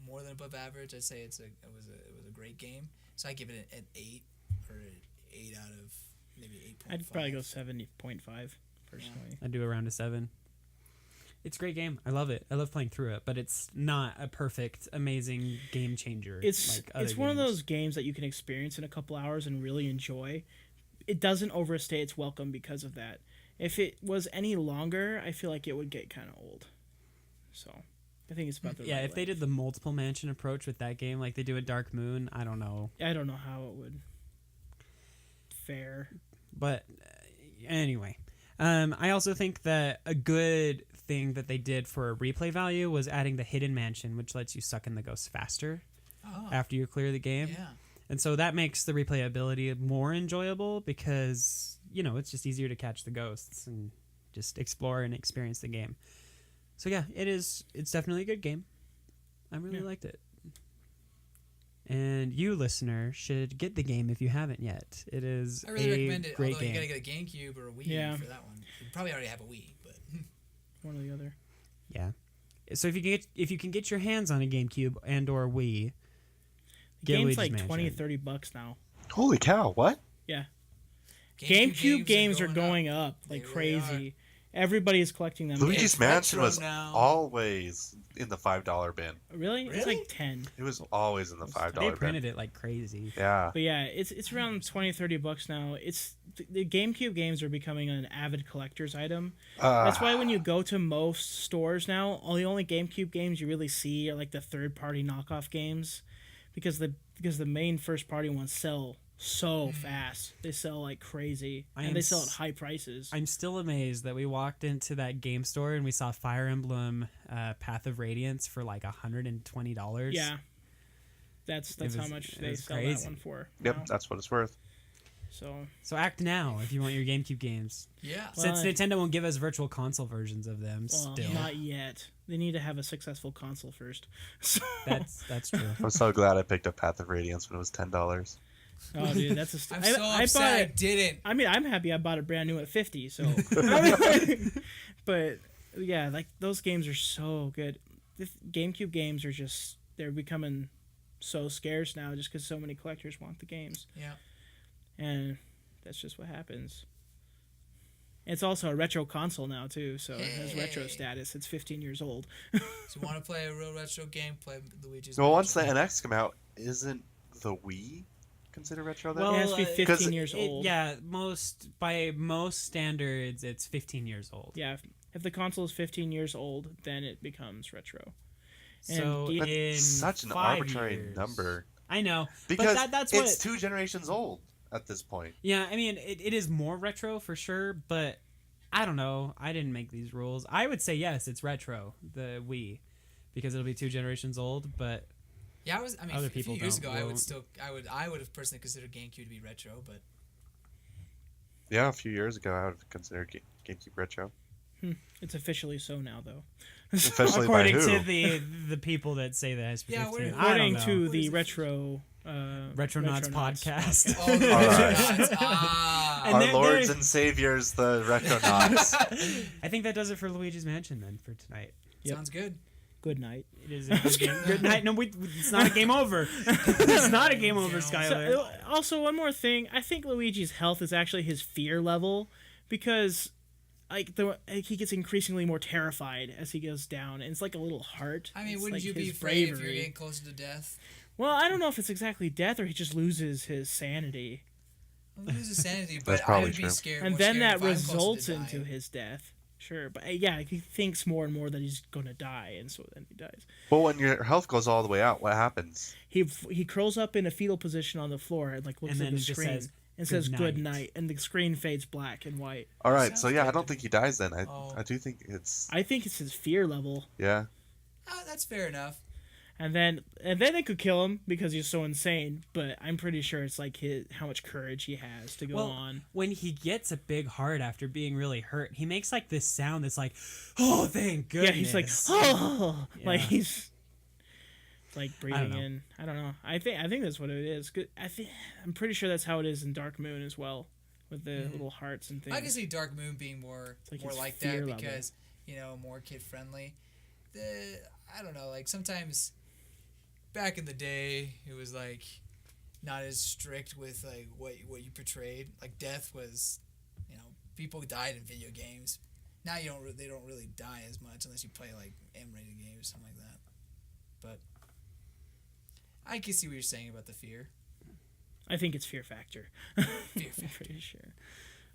Speaker 3: more than above average. I'd say it was a great game. So I give it an 8 or an 8 out of maybe 8.5.
Speaker 4: I'd probably go 70.5 personally.
Speaker 2: I'd do around a 7. It's a great game. I love it. I love playing through it, but it's not a perfect, amazing game changer.
Speaker 4: It's
Speaker 2: like other
Speaker 4: one of
Speaker 2: games.
Speaker 4: those games that you can experience in a couple hours and really enjoy. It doesn't overstay its welcome because of that. If it was any longer, I feel like it would get kind of old. So, I think it's about the
Speaker 2: Yeah,
Speaker 4: right
Speaker 2: if they did the multiple mansion approach with that game, like they do a Dark Moon, I don't know.
Speaker 4: I don't know how it would fare.
Speaker 2: But anyway, I also think that a good thing that they did for replay value was adding the hidden mansion, which lets you suck in the ghosts faster
Speaker 3: Oh,
Speaker 2: after you clear the game.
Speaker 3: yeah.
Speaker 2: And so that makes the replayability more enjoyable because, it's just easier to catch the ghosts and just explore and experience the game. So yeah, it's definitely a good game. I really liked it. And you, listener, should get the game if you haven't yet. It is
Speaker 3: I really recommend it.
Speaker 2: great
Speaker 3: Although
Speaker 2: game.
Speaker 3: you gotta get a GameCube or a Wii
Speaker 4: Yeah.
Speaker 3: for that one. You probably already have a Wii, but
Speaker 4: One or the other.
Speaker 2: Yeah. So if you can get your hands on a GameCube and or Wii,
Speaker 4: The
Speaker 2: get
Speaker 4: game's
Speaker 2: Luigi's
Speaker 4: like
Speaker 2: Mansion.
Speaker 4: 20 $30 now.
Speaker 5: Holy cow! What?
Speaker 4: Yeah. GameCube games are going
Speaker 3: up.
Speaker 4: up like
Speaker 3: They really
Speaker 4: crazy. Everybody is collecting them.
Speaker 5: Luigi's
Speaker 3: It's
Speaker 5: Mansion
Speaker 3: retro
Speaker 5: was
Speaker 3: now.
Speaker 5: always in the $5 bin.
Speaker 4: Really? It's
Speaker 3: Really?
Speaker 4: like 10.
Speaker 5: It was always in the $5
Speaker 2: They
Speaker 5: bin.
Speaker 2: printed it like crazy.
Speaker 5: Yeah.
Speaker 4: But yeah, it's around 20 $30 now. It's the GameCube games are becoming an avid collector's item. That's why when you go to most stores now, the only GameCube games you really see are like the third-party knockoff games, because the main first-party ones sell so fast. They sell like crazy, and they sell at high prices.
Speaker 2: I'm still amazed that we walked into that game store and we saw Fire Emblem Path of Radiance for like $120.
Speaker 4: Yeah, that's
Speaker 2: was-
Speaker 4: how much
Speaker 2: it
Speaker 4: they
Speaker 2: was
Speaker 4: sell
Speaker 2: crazy.
Speaker 4: that one for.
Speaker 5: Yep,
Speaker 4: now.
Speaker 5: that's what it's worth.
Speaker 2: So act now if you want your GameCube games.
Speaker 3: Yeah.
Speaker 2: Since
Speaker 4: Well,
Speaker 2: Nintendo won't give us virtual console versions of them
Speaker 4: Well,
Speaker 2: still.
Speaker 4: not yet. They need to have a successful console first. So,
Speaker 2: That's true.
Speaker 5: I'm so glad I picked up Path of Radiance when it was $10.
Speaker 4: oh, dude, that's a.
Speaker 3: I'm
Speaker 4: I
Speaker 3: so upset
Speaker 4: bought
Speaker 3: I
Speaker 4: it.
Speaker 3: didn't.
Speaker 4: I mean, I'm happy I bought it brand new at 50. So, but yeah, like those games are so good. The GameCube games are they're becoming so scarce now, just because so many collectors want the games,
Speaker 3: Yeah.
Speaker 4: and that's just what happens. It's also a retro console now too, so it has retro
Speaker 3: Hey.
Speaker 4: status. It's 15 years old.
Speaker 3: So you want to play a real retro game? Play Luigi's.
Speaker 5: Well, once the
Speaker 3: Mansion.
Speaker 5: NX come out, isn't the Wii considered retro then?
Speaker 4: It has to be 15
Speaker 5: 'Cause
Speaker 4: years old.
Speaker 2: Yeah, by most standards, it's 15 years old.
Speaker 4: Yeah, if the console is 15 years old, then it becomes retro.
Speaker 2: So
Speaker 4: And
Speaker 5: That's
Speaker 2: in
Speaker 5: such an
Speaker 2: 5
Speaker 5: arbitrary
Speaker 2: years-
Speaker 5: number.
Speaker 2: I know,
Speaker 5: Because
Speaker 2: but that's
Speaker 5: it's
Speaker 2: what.
Speaker 5: 2 generations old at this point.
Speaker 2: Yeah, I mean, it is more retro for sure, but I don't know. I didn't make these rules. I would say yes, it's retro, the Wii, because it'll be 2 generations old. But
Speaker 3: Yeah, I mean,
Speaker 2: Other
Speaker 3: a few
Speaker 2: people
Speaker 3: years
Speaker 2: don't-
Speaker 3: ago,
Speaker 2: won't.
Speaker 3: I would have personally considered GameCube to be retro, but
Speaker 5: Yeah, a few years ago, I would have considered GameCube retro.
Speaker 4: It's officially so now, though.
Speaker 5: Especially
Speaker 2: according
Speaker 5: by who?
Speaker 2: to the people that say that it's 15,
Speaker 3: Yeah, what-
Speaker 2: I don't
Speaker 4: According
Speaker 2: know.
Speaker 4: to
Speaker 3: What
Speaker 4: the
Speaker 3: is it?
Speaker 4: retro
Speaker 2: Retronauts podcast.
Speaker 3: oh,
Speaker 5: All right.
Speaker 3: ah,
Speaker 2: And
Speaker 5: Our
Speaker 2: there-
Speaker 5: lords
Speaker 2: there-
Speaker 5: and saviors, the Retronauts.
Speaker 2: I think that does it for Luigi's Mansion then for tonight.
Speaker 4: Yep.
Speaker 3: sounds good.
Speaker 4: Good night.
Speaker 2: It is a good night. No, it's not a game over. It's not a game over,
Speaker 3: So,
Speaker 2: Skylar.
Speaker 4: Also, one more thing. I think Luigi's health is actually his fear level, because he gets increasingly more terrified as he goes down, and it's like a little heart.
Speaker 3: I mean,
Speaker 4: It's
Speaker 3: wouldn't
Speaker 4: like
Speaker 3: you be
Speaker 4: his
Speaker 3: afraid if you're
Speaker 4: bravery.
Speaker 3: getting closer to death?
Speaker 4: Well, I don't know if it's exactly death or he just loses his sanity,
Speaker 3: Well, loses sanity,
Speaker 5: That's
Speaker 3: but I
Speaker 5: probably
Speaker 3: would be
Speaker 5: true.
Speaker 3: scared.
Speaker 4: and
Speaker 3: more
Speaker 4: then
Speaker 3: scared
Speaker 4: that
Speaker 3: if I'm closer to
Speaker 4: results into
Speaker 3: dying.
Speaker 4: his death. Sure, but yeah, he thinks more and more that he's gonna die, and so then he dies.
Speaker 5: Well, when your health goes all the way out, what happens?
Speaker 4: He curls up in a fetal position on the floor and like looks
Speaker 2: And
Speaker 4: at
Speaker 2: then
Speaker 4: the
Speaker 2: it just
Speaker 4: screen
Speaker 2: says,
Speaker 4: and says
Speaker 2: "Good
Speaker 4: good
Speaker 2: night."
Speaker 4: night, and the screen fades black and white.
Speaker 5: All right,
Speaker 3: Sounds
Speaker 5: so yeah, I
Speaker 3: good.
Speaker 5: don't think he dies then.
Speaker 3: Oh.
Speaker 5: I do think it's
Speaker 4: I think it's his fear level.
Speaker 5: yeah.
Speaker 3: That's fair enough.
Speaker 4: And then they could kill him because he's so insane, but I'm pretty sure it's like how much courage he has to go on.
Speaker 2: When he gets a big heart after being really hurt, he makes like this sound that's like, "Oh, thank goodness."
Speaker 4: Yeah, he's like, oh, like
Speaker 2: Yeah.
Speaker 4: he's like breathing
Speaker 2: know.
Speaker 4: in. I don't know. I think that's what it is. I'm pretty sure that's how it is in Dark Moon as well, with the little hearts and things.
Speaker 3: I can see Dark Moon being more
Speaker 4: like
Speaker 3: more
Speaker 4: his
Speaker 3: like
Speaker 4: fear
Speaker 3: that
Speaker 4: level.
Speaker 3: because more kid friendly. I don't know, like sometimes back in the day it was like not as strict with like what you portrayed. Like death was, people died in video games. Now they don't really die as much unless you play like M-rated games or something like that. But I can see what you're saying about the fear.
Speaker 4: I think it's fear factor.
Speaker 3: Fear
Speaker 4: I'm
Speaker 3: factor.
Speaker 4: pretty sure.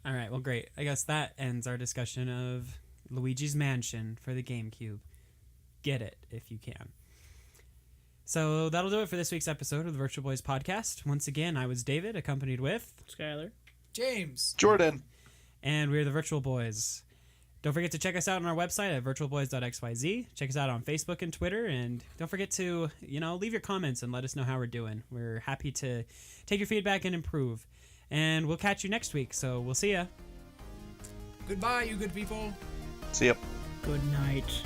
Speaker 2: All right, well, great. I guess that ends our discussion of Luigi's Mansion for the GameCube. Get it if you can. So that'll do it for this week's episode of the Virtual Boys podcast. Once again, I was David, accompanied with,
Speaker 4: Skylar.
Speaker 3: James.
Speaker 5: Jordan.
Speaker 2: and we're the Virtual Boys. Don't forget to check us out on our website at virtualboys.xyz. Check us out on Facebook and Twitter, and don't forget to, leave your comments and let us know how we're doing. We're happy to take your feedback and improve. And we'll catch you next week, so we'll see ya.
Speaker 3: Goodbye, you good people.
Speaker 5: See ya.
Speaker 4: Good night.